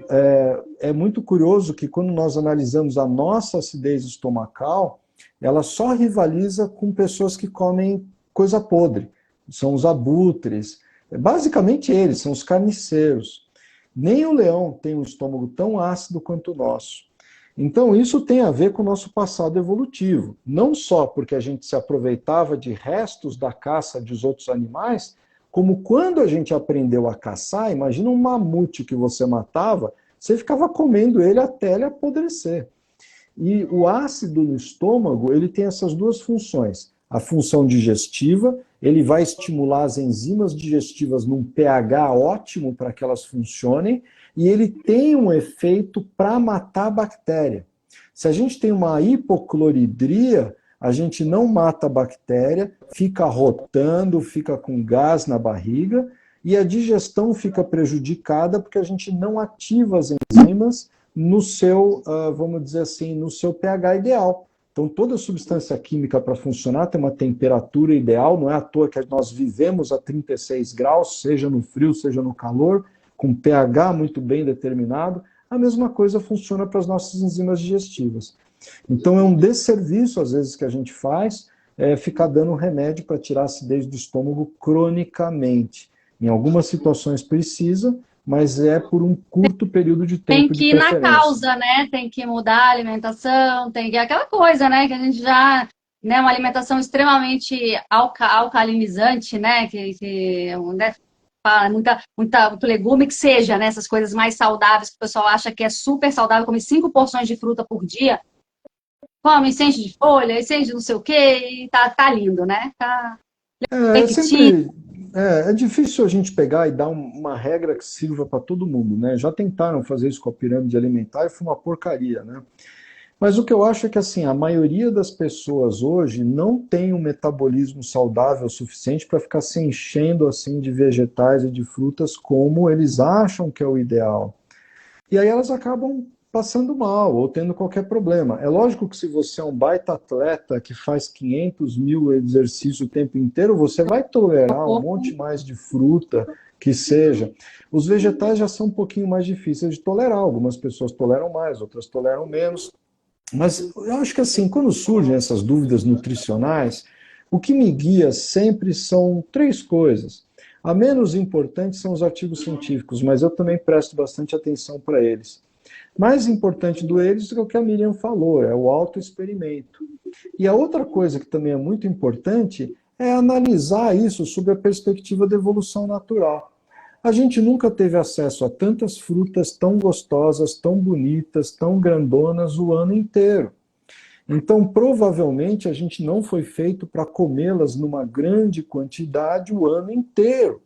é muito curioso que quando nós analisamos a nossa acidez estomacal, ela só rivaliza com pessoas que comem coisa podre. São os abutres. Basicamente eles, são os carniceiros. Nem o leão tem um estômago tão ácido quanto o nosso. Então, isso tem a ver com o nosso passado evolutivo. Não só porque a gente se aproveitava de restos da caça dos outros animais, como quando a gente aprendeu a caçar, imagina um mamute que você matava, você ficava comendo ele até ele apodrecer. E o ácido no estômago, ele tem essas 2 funções. A função digestiva, ele vai estimular as enzimas digestivas num pH ótimo para que elas funcionem, e ele tem um efeito para matar a bactéria. Se a gente tem uma hipocloridria, a gente não mata a bactéria, fica rotando, fica com gás na barriga, e a digestão fica prejudicada porque a gente não ativa as enzimas no seu, vamos dizer assim, no seu pH ideal. Então, toda substância química para funcionar tem uma temperatura ideal, não é à toa que nós vivemos a 36 graus, seja no frio, seja no calor, com pH muito bem determinado. A mesma coisa funciona para as nossas enzimas digestivas. Então, é um desserviço, às vezes, que a gente faz, ficar dando remédio para tirar a acidez do estômago cronicamente. Em algumas situações precisa, mas é por um curto período de tempo. Tem que ir na causa, né? Tem que mudar a alimentação, tem que aquela coisa, né? Que a gente já, né? Uma alimentação extremamente alcalinizante, né? Né? Muito legume que seja, né? Essas coisas mais saudáveis que o pessoal acha que é super saudável, come 5 porções de fruta por dia, come, enche de folha, enche de não sei o quê, e tá lindo, né? Tá. É difícil a gente pegar e dar uma regra que sirva para todo mundo, né? Já tentaram fazer isso com a pirâmide alimentar e foi uma porcaria, né? Mas o que eu acho é que assim, a maioria das pessoas hoje não tem um metabolismo saudável suficiente para ficar se enchendo assim de vegetais e de frutas como eles acham que é o ideal. E aí elas acabam passando mal ou tendo qualquer problema. É lógico que se você é um baita atleta que faz 500 mil exercícios o tempo inteiro, você vai tolerar um monte mais de fruta que seja. Os vegetais já são um pouquinho mais difíceis de tolerar. Algumas pessoas toleram mais, outras toleram menos. Mas eu acho que assim, quando surgem essas dúvidas nutricionais, o que me guia sempre são 3 coisas. A menos importante são os artigos científicos, mas eu também presto bastante atenção para eles. Mais importante do eles é o que a Miriam falou, é o autoexperimento. E a outra coisa que também é muito importante é analisar isso sob a perspectiva da evolução natural. A gente nunca teve acesso a tantas frutas tão gostosas, tão bonitas, tão grandonas o ano inteiro. Então, provavelmente, a gente não foi feito para comê-las numa grande quantidade o ano inteiro.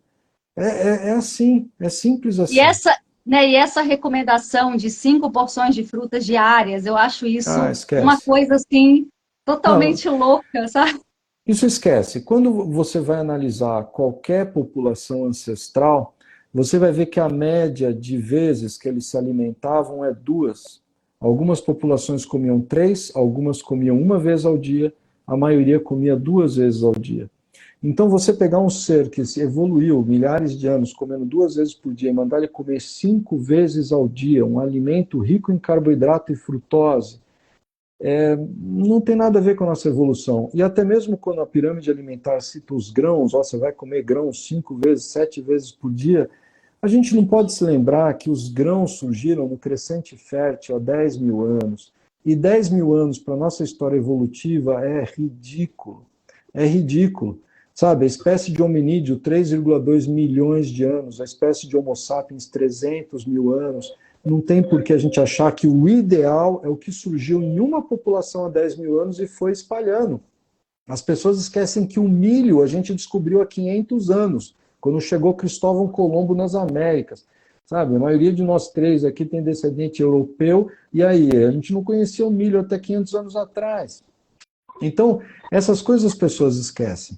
É assim, é simples E assim. essa, né, e essa recomendação de 5 porções de frutas diárias, eu acho Ah, isso uma esquece. coisa assim Não, totalmente louca, sabe? isso esquece. Quando você vai analisar qualquer população ancestral, você vai ver que a média de vezes que eles se alimentavam é 2. Algumas populações comiam 3, algumas comiam uma vez ao dia, a maioria comia 2 vezes ao dia. Então, você pegar um ser que se evoluiu milhares de anos comendo 2 vezes por dia e mandar ele comer 5 vezes ao dia, um alimento rico em carboidrato e frutose, não tem nada a ver com a nossa evolução. E até mesmo quando a pirâmide alimentar cita os grãos, ó, você vai comer grãos 5 vezes, 7 vezes por dia, a gente não pode se lembrar que os grãos surgiram no crescente fértil há 10 mil anos. E 10 mil anos para a nossa história evolutiva é ridículo. É ridículo. Sabe, a espécie de hominídeo, 3,2 milhões de anos, a espécie de Homo sapiens, 300 mil anos. Não tem por que a gente achar que o ideal é o que surgiu em uma população há 10 mil anos e foi espalhando. As pessoas esquecem que o milho a gente descobriu há 500 anos, quando chegou Cristóvão Colombo nas Américas. Sabe, a maioria de nós três aqui tem descendente europeu, e aí, a gente não conhecia o milho até 500 anos atrás. Então, essas coisas as pessoas esquecem.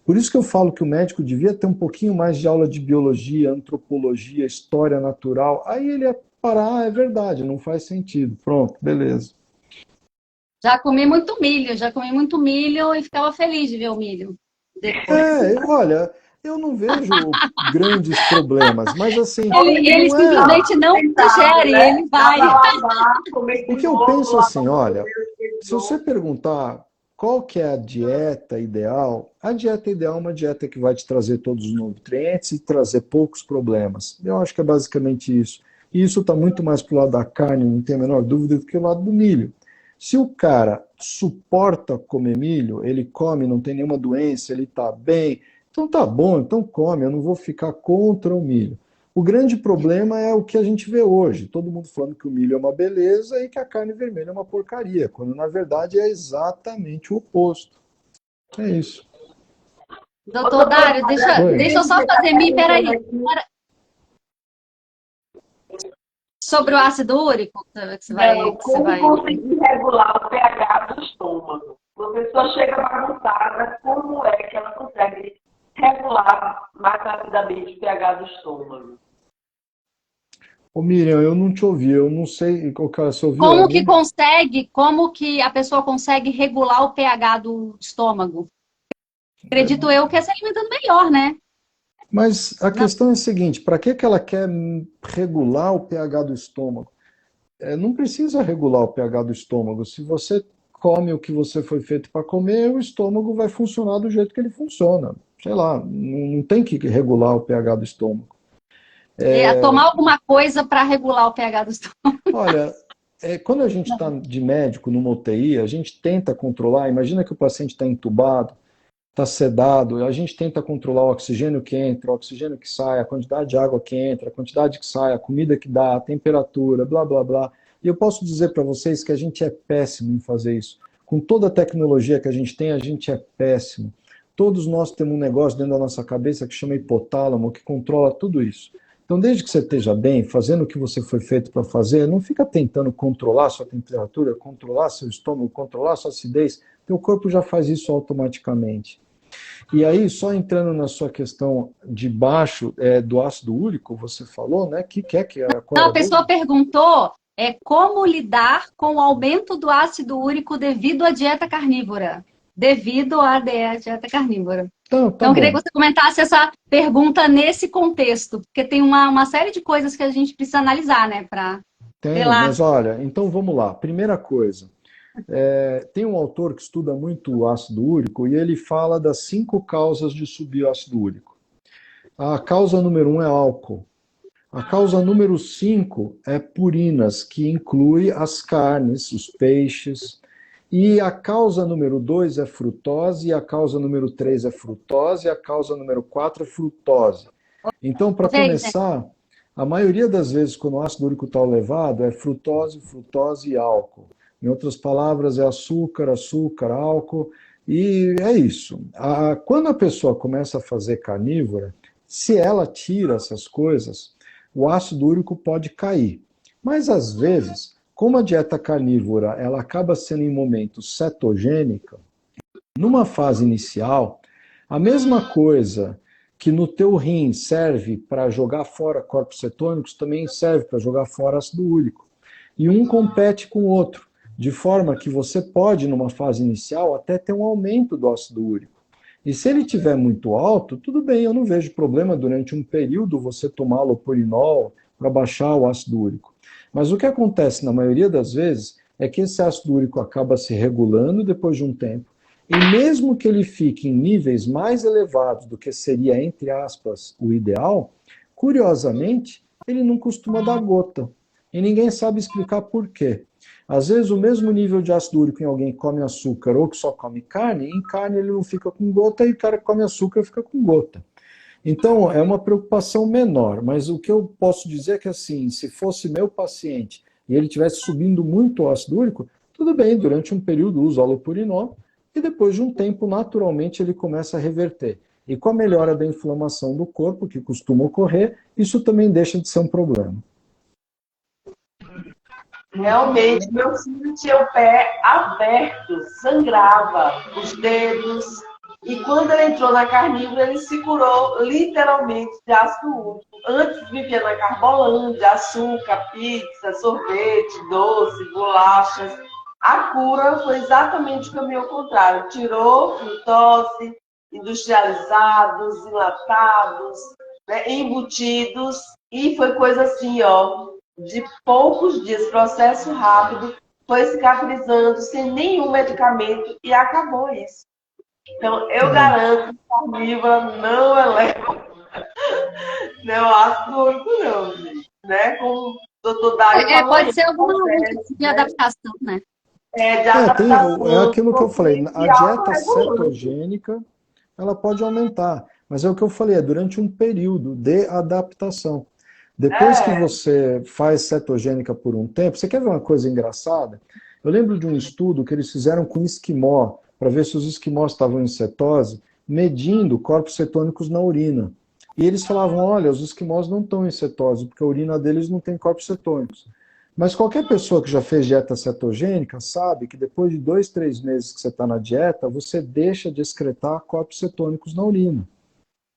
Por isso que eu falo que o médico devia ter um pouquinho mais de aula de biologia, antropologia, história natural. Aí ele ia parar, é verdade, não faz sentido. Pronto, beleza. Já comi muito milho e ficava feliz de ver o milho depois. Olha, eu não vejo grandes problemas, mas assim, Ele não é. simplesmente não Coitado, digere, né? ele Dá vai. pra lavar, comer O de que eu novo, penso lavar assim, o olha, cabelo de se você novo. perguntar qual que é a dieta ideal é uma dieta que vai te trazer todos os nutrientes e trazer poucos problemas. Eu acho que é basicamente isso. E isso está muito mais para o lado da carne, não tem a menor dúvida, do que o lado do milho. Se o cara suporta comer milho, ele come, não tem nenhuma doença, ele está bem, então tá bom, então come, eu não vou ficar contra o milho. O grande problema é o que a gente vê hoje. Todo mundo falando que o milho é uma beleza e que a carne vermelha é uma porcaria, quando na verdade é exatamente o oposto. É isso. Doutor Dário, Oi. deixa eu só fazer peraí. Sobre o ácido úrico, que você Não, que você como vai. conseguir regular o pH do estômago? A pessoa chega bagunçada, como é que ela consegue regular mais rapidamente o pH do estômago? Ô Miriam, eu não te ouvi, eu não sei, cara, você ouviu Como que a pessoa consegue regular o pH do estômago? Acredito eu que é se alimentando melhor, né? Mas a Não. questão é a seguinte, para que ela quer regular o pH do estômago? Não precisa regular o pH do estômago. Se você come o que você foi feito para comer, o estômago vai funcionar do jeito que ele funciona. Sei lá, não tem que regular o pH do estômago. Tomar alguma coisa para regular o pH do estômago. Olha, quando a gente está de médico numa UTI, a gente tenta controlar. Imagina que o paciente está entubado, está sedado, a gente tenta controlar o oxigênio que entra, o oxigênio que sai, a quantidade de água que entra, a quantidade que sai, a comida que dá, a temperatura, blá, blá, blá. E eu posso dizer para vocês que a gente é péssimo em fazer isso. Com toda a tecnologia que a gente é péssimo. Todos nós temos um negócio dentro da nossa cabeça que chama hipotálamo, que controla tudo isso. Então, desde que você esteja bem, fazendo o que você foi feito para fazer, não fica tentando controlar sua temperatura, controlar seu estômago, controlar sua acidez. Teu corpo já faz isso automaticamente. E aí, só entrando na sua questão de baixo do ácido úrico, você falou, né? Qual Não, era a a pessoa dúvida? perguntou como lidar com o aumento do ácido úrico devido à dieta carnívora. Devido à dieta carnívora. Então, tá Então, eu queria que bom. você comentasse essa pergunta nesse contexto, porque tem uma série de coisas que a gente precisa analisar, né? Para, sei Tem, lá. mas olha, então vamos lá. Primeira coisa, tem um autor que estuda muito o ácido úrico e ele fala das 5 causas de subir o ácido úrico. A causa número 1 é álcool. A causa número 5 é purinas, que inclui as carnes, os peixes. E a causa número 2 é frutose, e a causa número 3 é frutose, e a causa número 4 é frutose. Então, para Veja, começar, a maioria das vezes quando o ácido úrico está elevado é frutose, frutose e álcool. Em outras palavras, é açúcar, açúcar, álcool, e é isso. Quando a pessoa começa a fazer carnívora, se ela tira essas coisas, o ácido úrico pode cair. Mas às vezes, como a dieta carnívora ela acaba sendo em momentos cetogênica, numa fase inicial, a mesma coisa que no teu rim serve para jogar fora corpos cetônicos, também serve para jogar fora ácido úrico. E um compete com o outro, de forma que você pode, numa fase inicial, até ter um aumento do ácido úrico. E se ele estiver muito alto, tudo bem, eu não vejo problema durante um período você tomar lopurinol para baixar o ácido úrico. Mas o que acontece na maioria das vezes é que esse ácido úrico acaba se regulando depois de um tempo, e mesmo que ele fique em níveis mais elevados do que seria, entre aspas, o ideal, curiosamente, ele não costuma dar gota. E ninguém sabe explicar por quê. Às vezes, o mesmo nível de ácido úrico em alguém que come açúcar ou que só come carne, em carne ele não fica com gota e o cara que come açúcar fica com gota. Então, é uma preocupação menor, mas o que eu posso dizer é que, assim, se fosse meu paciente e ele estivesse subindo muito o ácido úrico, tudo bem, durante um período usa alopurinol e depois de um tempo, naturalmente, ele começa a reverter. E com a melhora da inflamação do corpo, que costuma ocorrer, isso também deixa de ser um problema. Realmente, meu filho tinha o pé aberto, sangrava os dedos. E quando ele entrou na carnívora, ele se curou literalmente de ácido úrico. Antes vivia na Carbolândia, açúcar, pizza, sorvete, doce, bolachas. A cura foi exatamente o caminho ao contrário. Tirou frutose, industrializados, enlatados, né, embutidos. E foi coisa assim, ó, de poucos dias, processo rápido, foi cicatrizando sem nenhum medicamento e acabou isso. Então, eu garanto que a carnívora não eleva o ácido úrico, não, gente. Né? Como o doutor Dário falou. Pode ser alguma tipo de adaptação, né? De adaptação. É aquilo que eu falei, a dieta cetogênica, ela pode aumentar, mas é o que eu falei, é durante um período de adaptação. Depois que você faz cetogênica por um tempo, você quer ver uma coisa engraçada? Eu lembro de um estudo que eles fizeram com esquimó, para ver se os esquimós estavam em cetose, medindo corpos cetônicos na urina. E eles falavam, olha, os esquimós não estão em cetose, porque a urina deles não tem corpos cetônicos. Mas qualquer pessoa que já fez dieta cetogênica sabe que depois de 2, 3 meses que você está na dieta, você deixa de excretar corpos cetônicos na urina.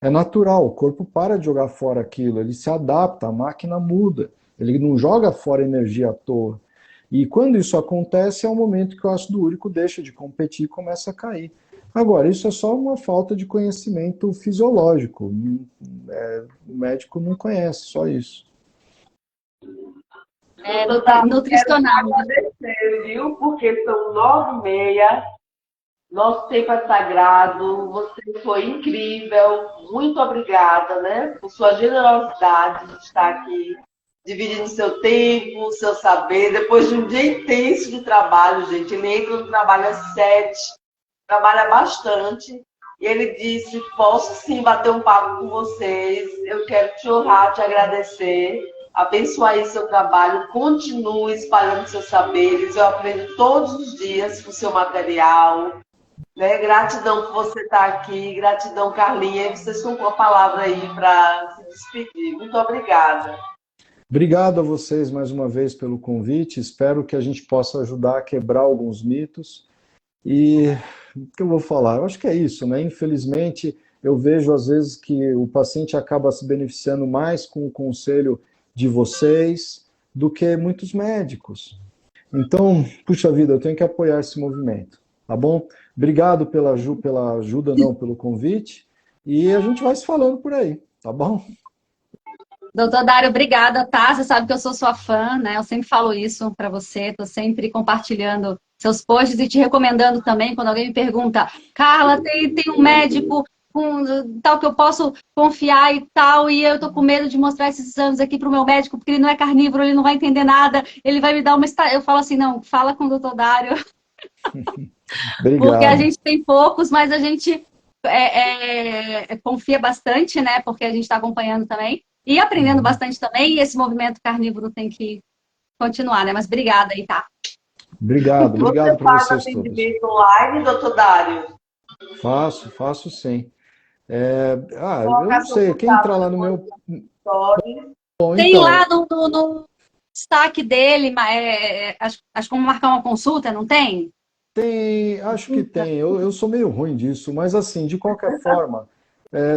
É natural, o corpo para de jogar fora aquilo, ele se adapta, a máquina muda, ele não joga fora energia à toa. E quando isso acontece, é o momento que o ácido úrico deixa de competir e começa a cair. Agora, isso é só uma falta de conhecimento fisiológico. O médico não conhece, só isso. Nutricional. Quero agradecer, viu? Porque são 9h30. Nosso tempo é sagrado. Você foi incrível. Muito obrigada, né? Por sua generosidade de estar aqui, dividindo seu tempo, seu saber. Depois de um dia intenso de trabalho, gente. Ele entra no trabalho às 7, trabalha bastante. E ele disse, posso sim bater um papo com vocês. Eu quero te honrar, te agradecer. Abençoar aí seu trabalho. Continue espalhando seus saberes. Eu aprendo todos os dias com o seu material. Né? Gratidão por você estar aqui. Gratidão, Carlinha. E vocês estão com a palavra aí para se despedir. Muito obrigada. Obrigado a vocês mais uma vez pelo convite. Espero que a gente possa ajudar a quebrar alguns mitos. E o que eu vou falar? Eu acho que é isso, né? Infelizmente, eu vejo às vezes que o paciente acaba se beneficiando mais com o conselho de vocês do que muitos médicos. Então, puxa vida, eu tenho que apoiar esse movimento, tá bom? Obrigado pela ajuda, não, pelo convite. E a gente vai se falando por aí, tá bom? Doutor Dário, obrigada, tá? Você sabe que eu sou sua fã, né? Eu sempre falo isso para você, tô sempre compartilhando seus posts e te recomendando também, quando alguém me pergunta, Carla, tem um médico com tal que eu posso confiar e tal, e eu tô com medo de mostrar esses exames aqui pro meu médico, porque ele não é carnívoro, ele não vai entender nada, ele vai me dar uma... Eu falo assim, não, fala com o doutor Dário. Obrigado. Porque a gente tem poucos, mas a gente confia bastante, né? Porque a gente está acompanhando também. E aprendendo bastante também, e esse movimento carnívoro tem que continuar, né? Mas obrigada aí, tá? Obrigado Você para faz vocês todos. atendimento online, doutor Dário? Faço sim. Eu Colocar não seu sei, quem entrar contato lá no meu... story. Bom, Tem lá então, no destaque dele, acho como marcar uma consulta, não tem? acho que tem. Eu sou meio ruim disso, mas assim, de qualquer forma,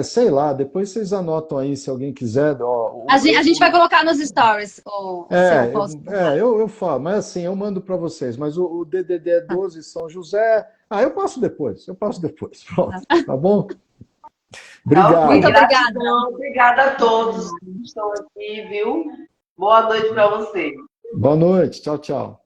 sei lá, depois vocês anotam aí se alguém quiser. Ó, A gente vai colocar nos stories o seu consultório. eu falo, mas assim, eu mando para vocês. Mas o DDD é 12 São José. Eu passo depois, Pronto, tá bom? Tá ok, Muito Obrigado. obrigada. gratidão. Obrigada a todos que estão aqui, viu? Boa noite para você. Boa noite. Tchau, tchau.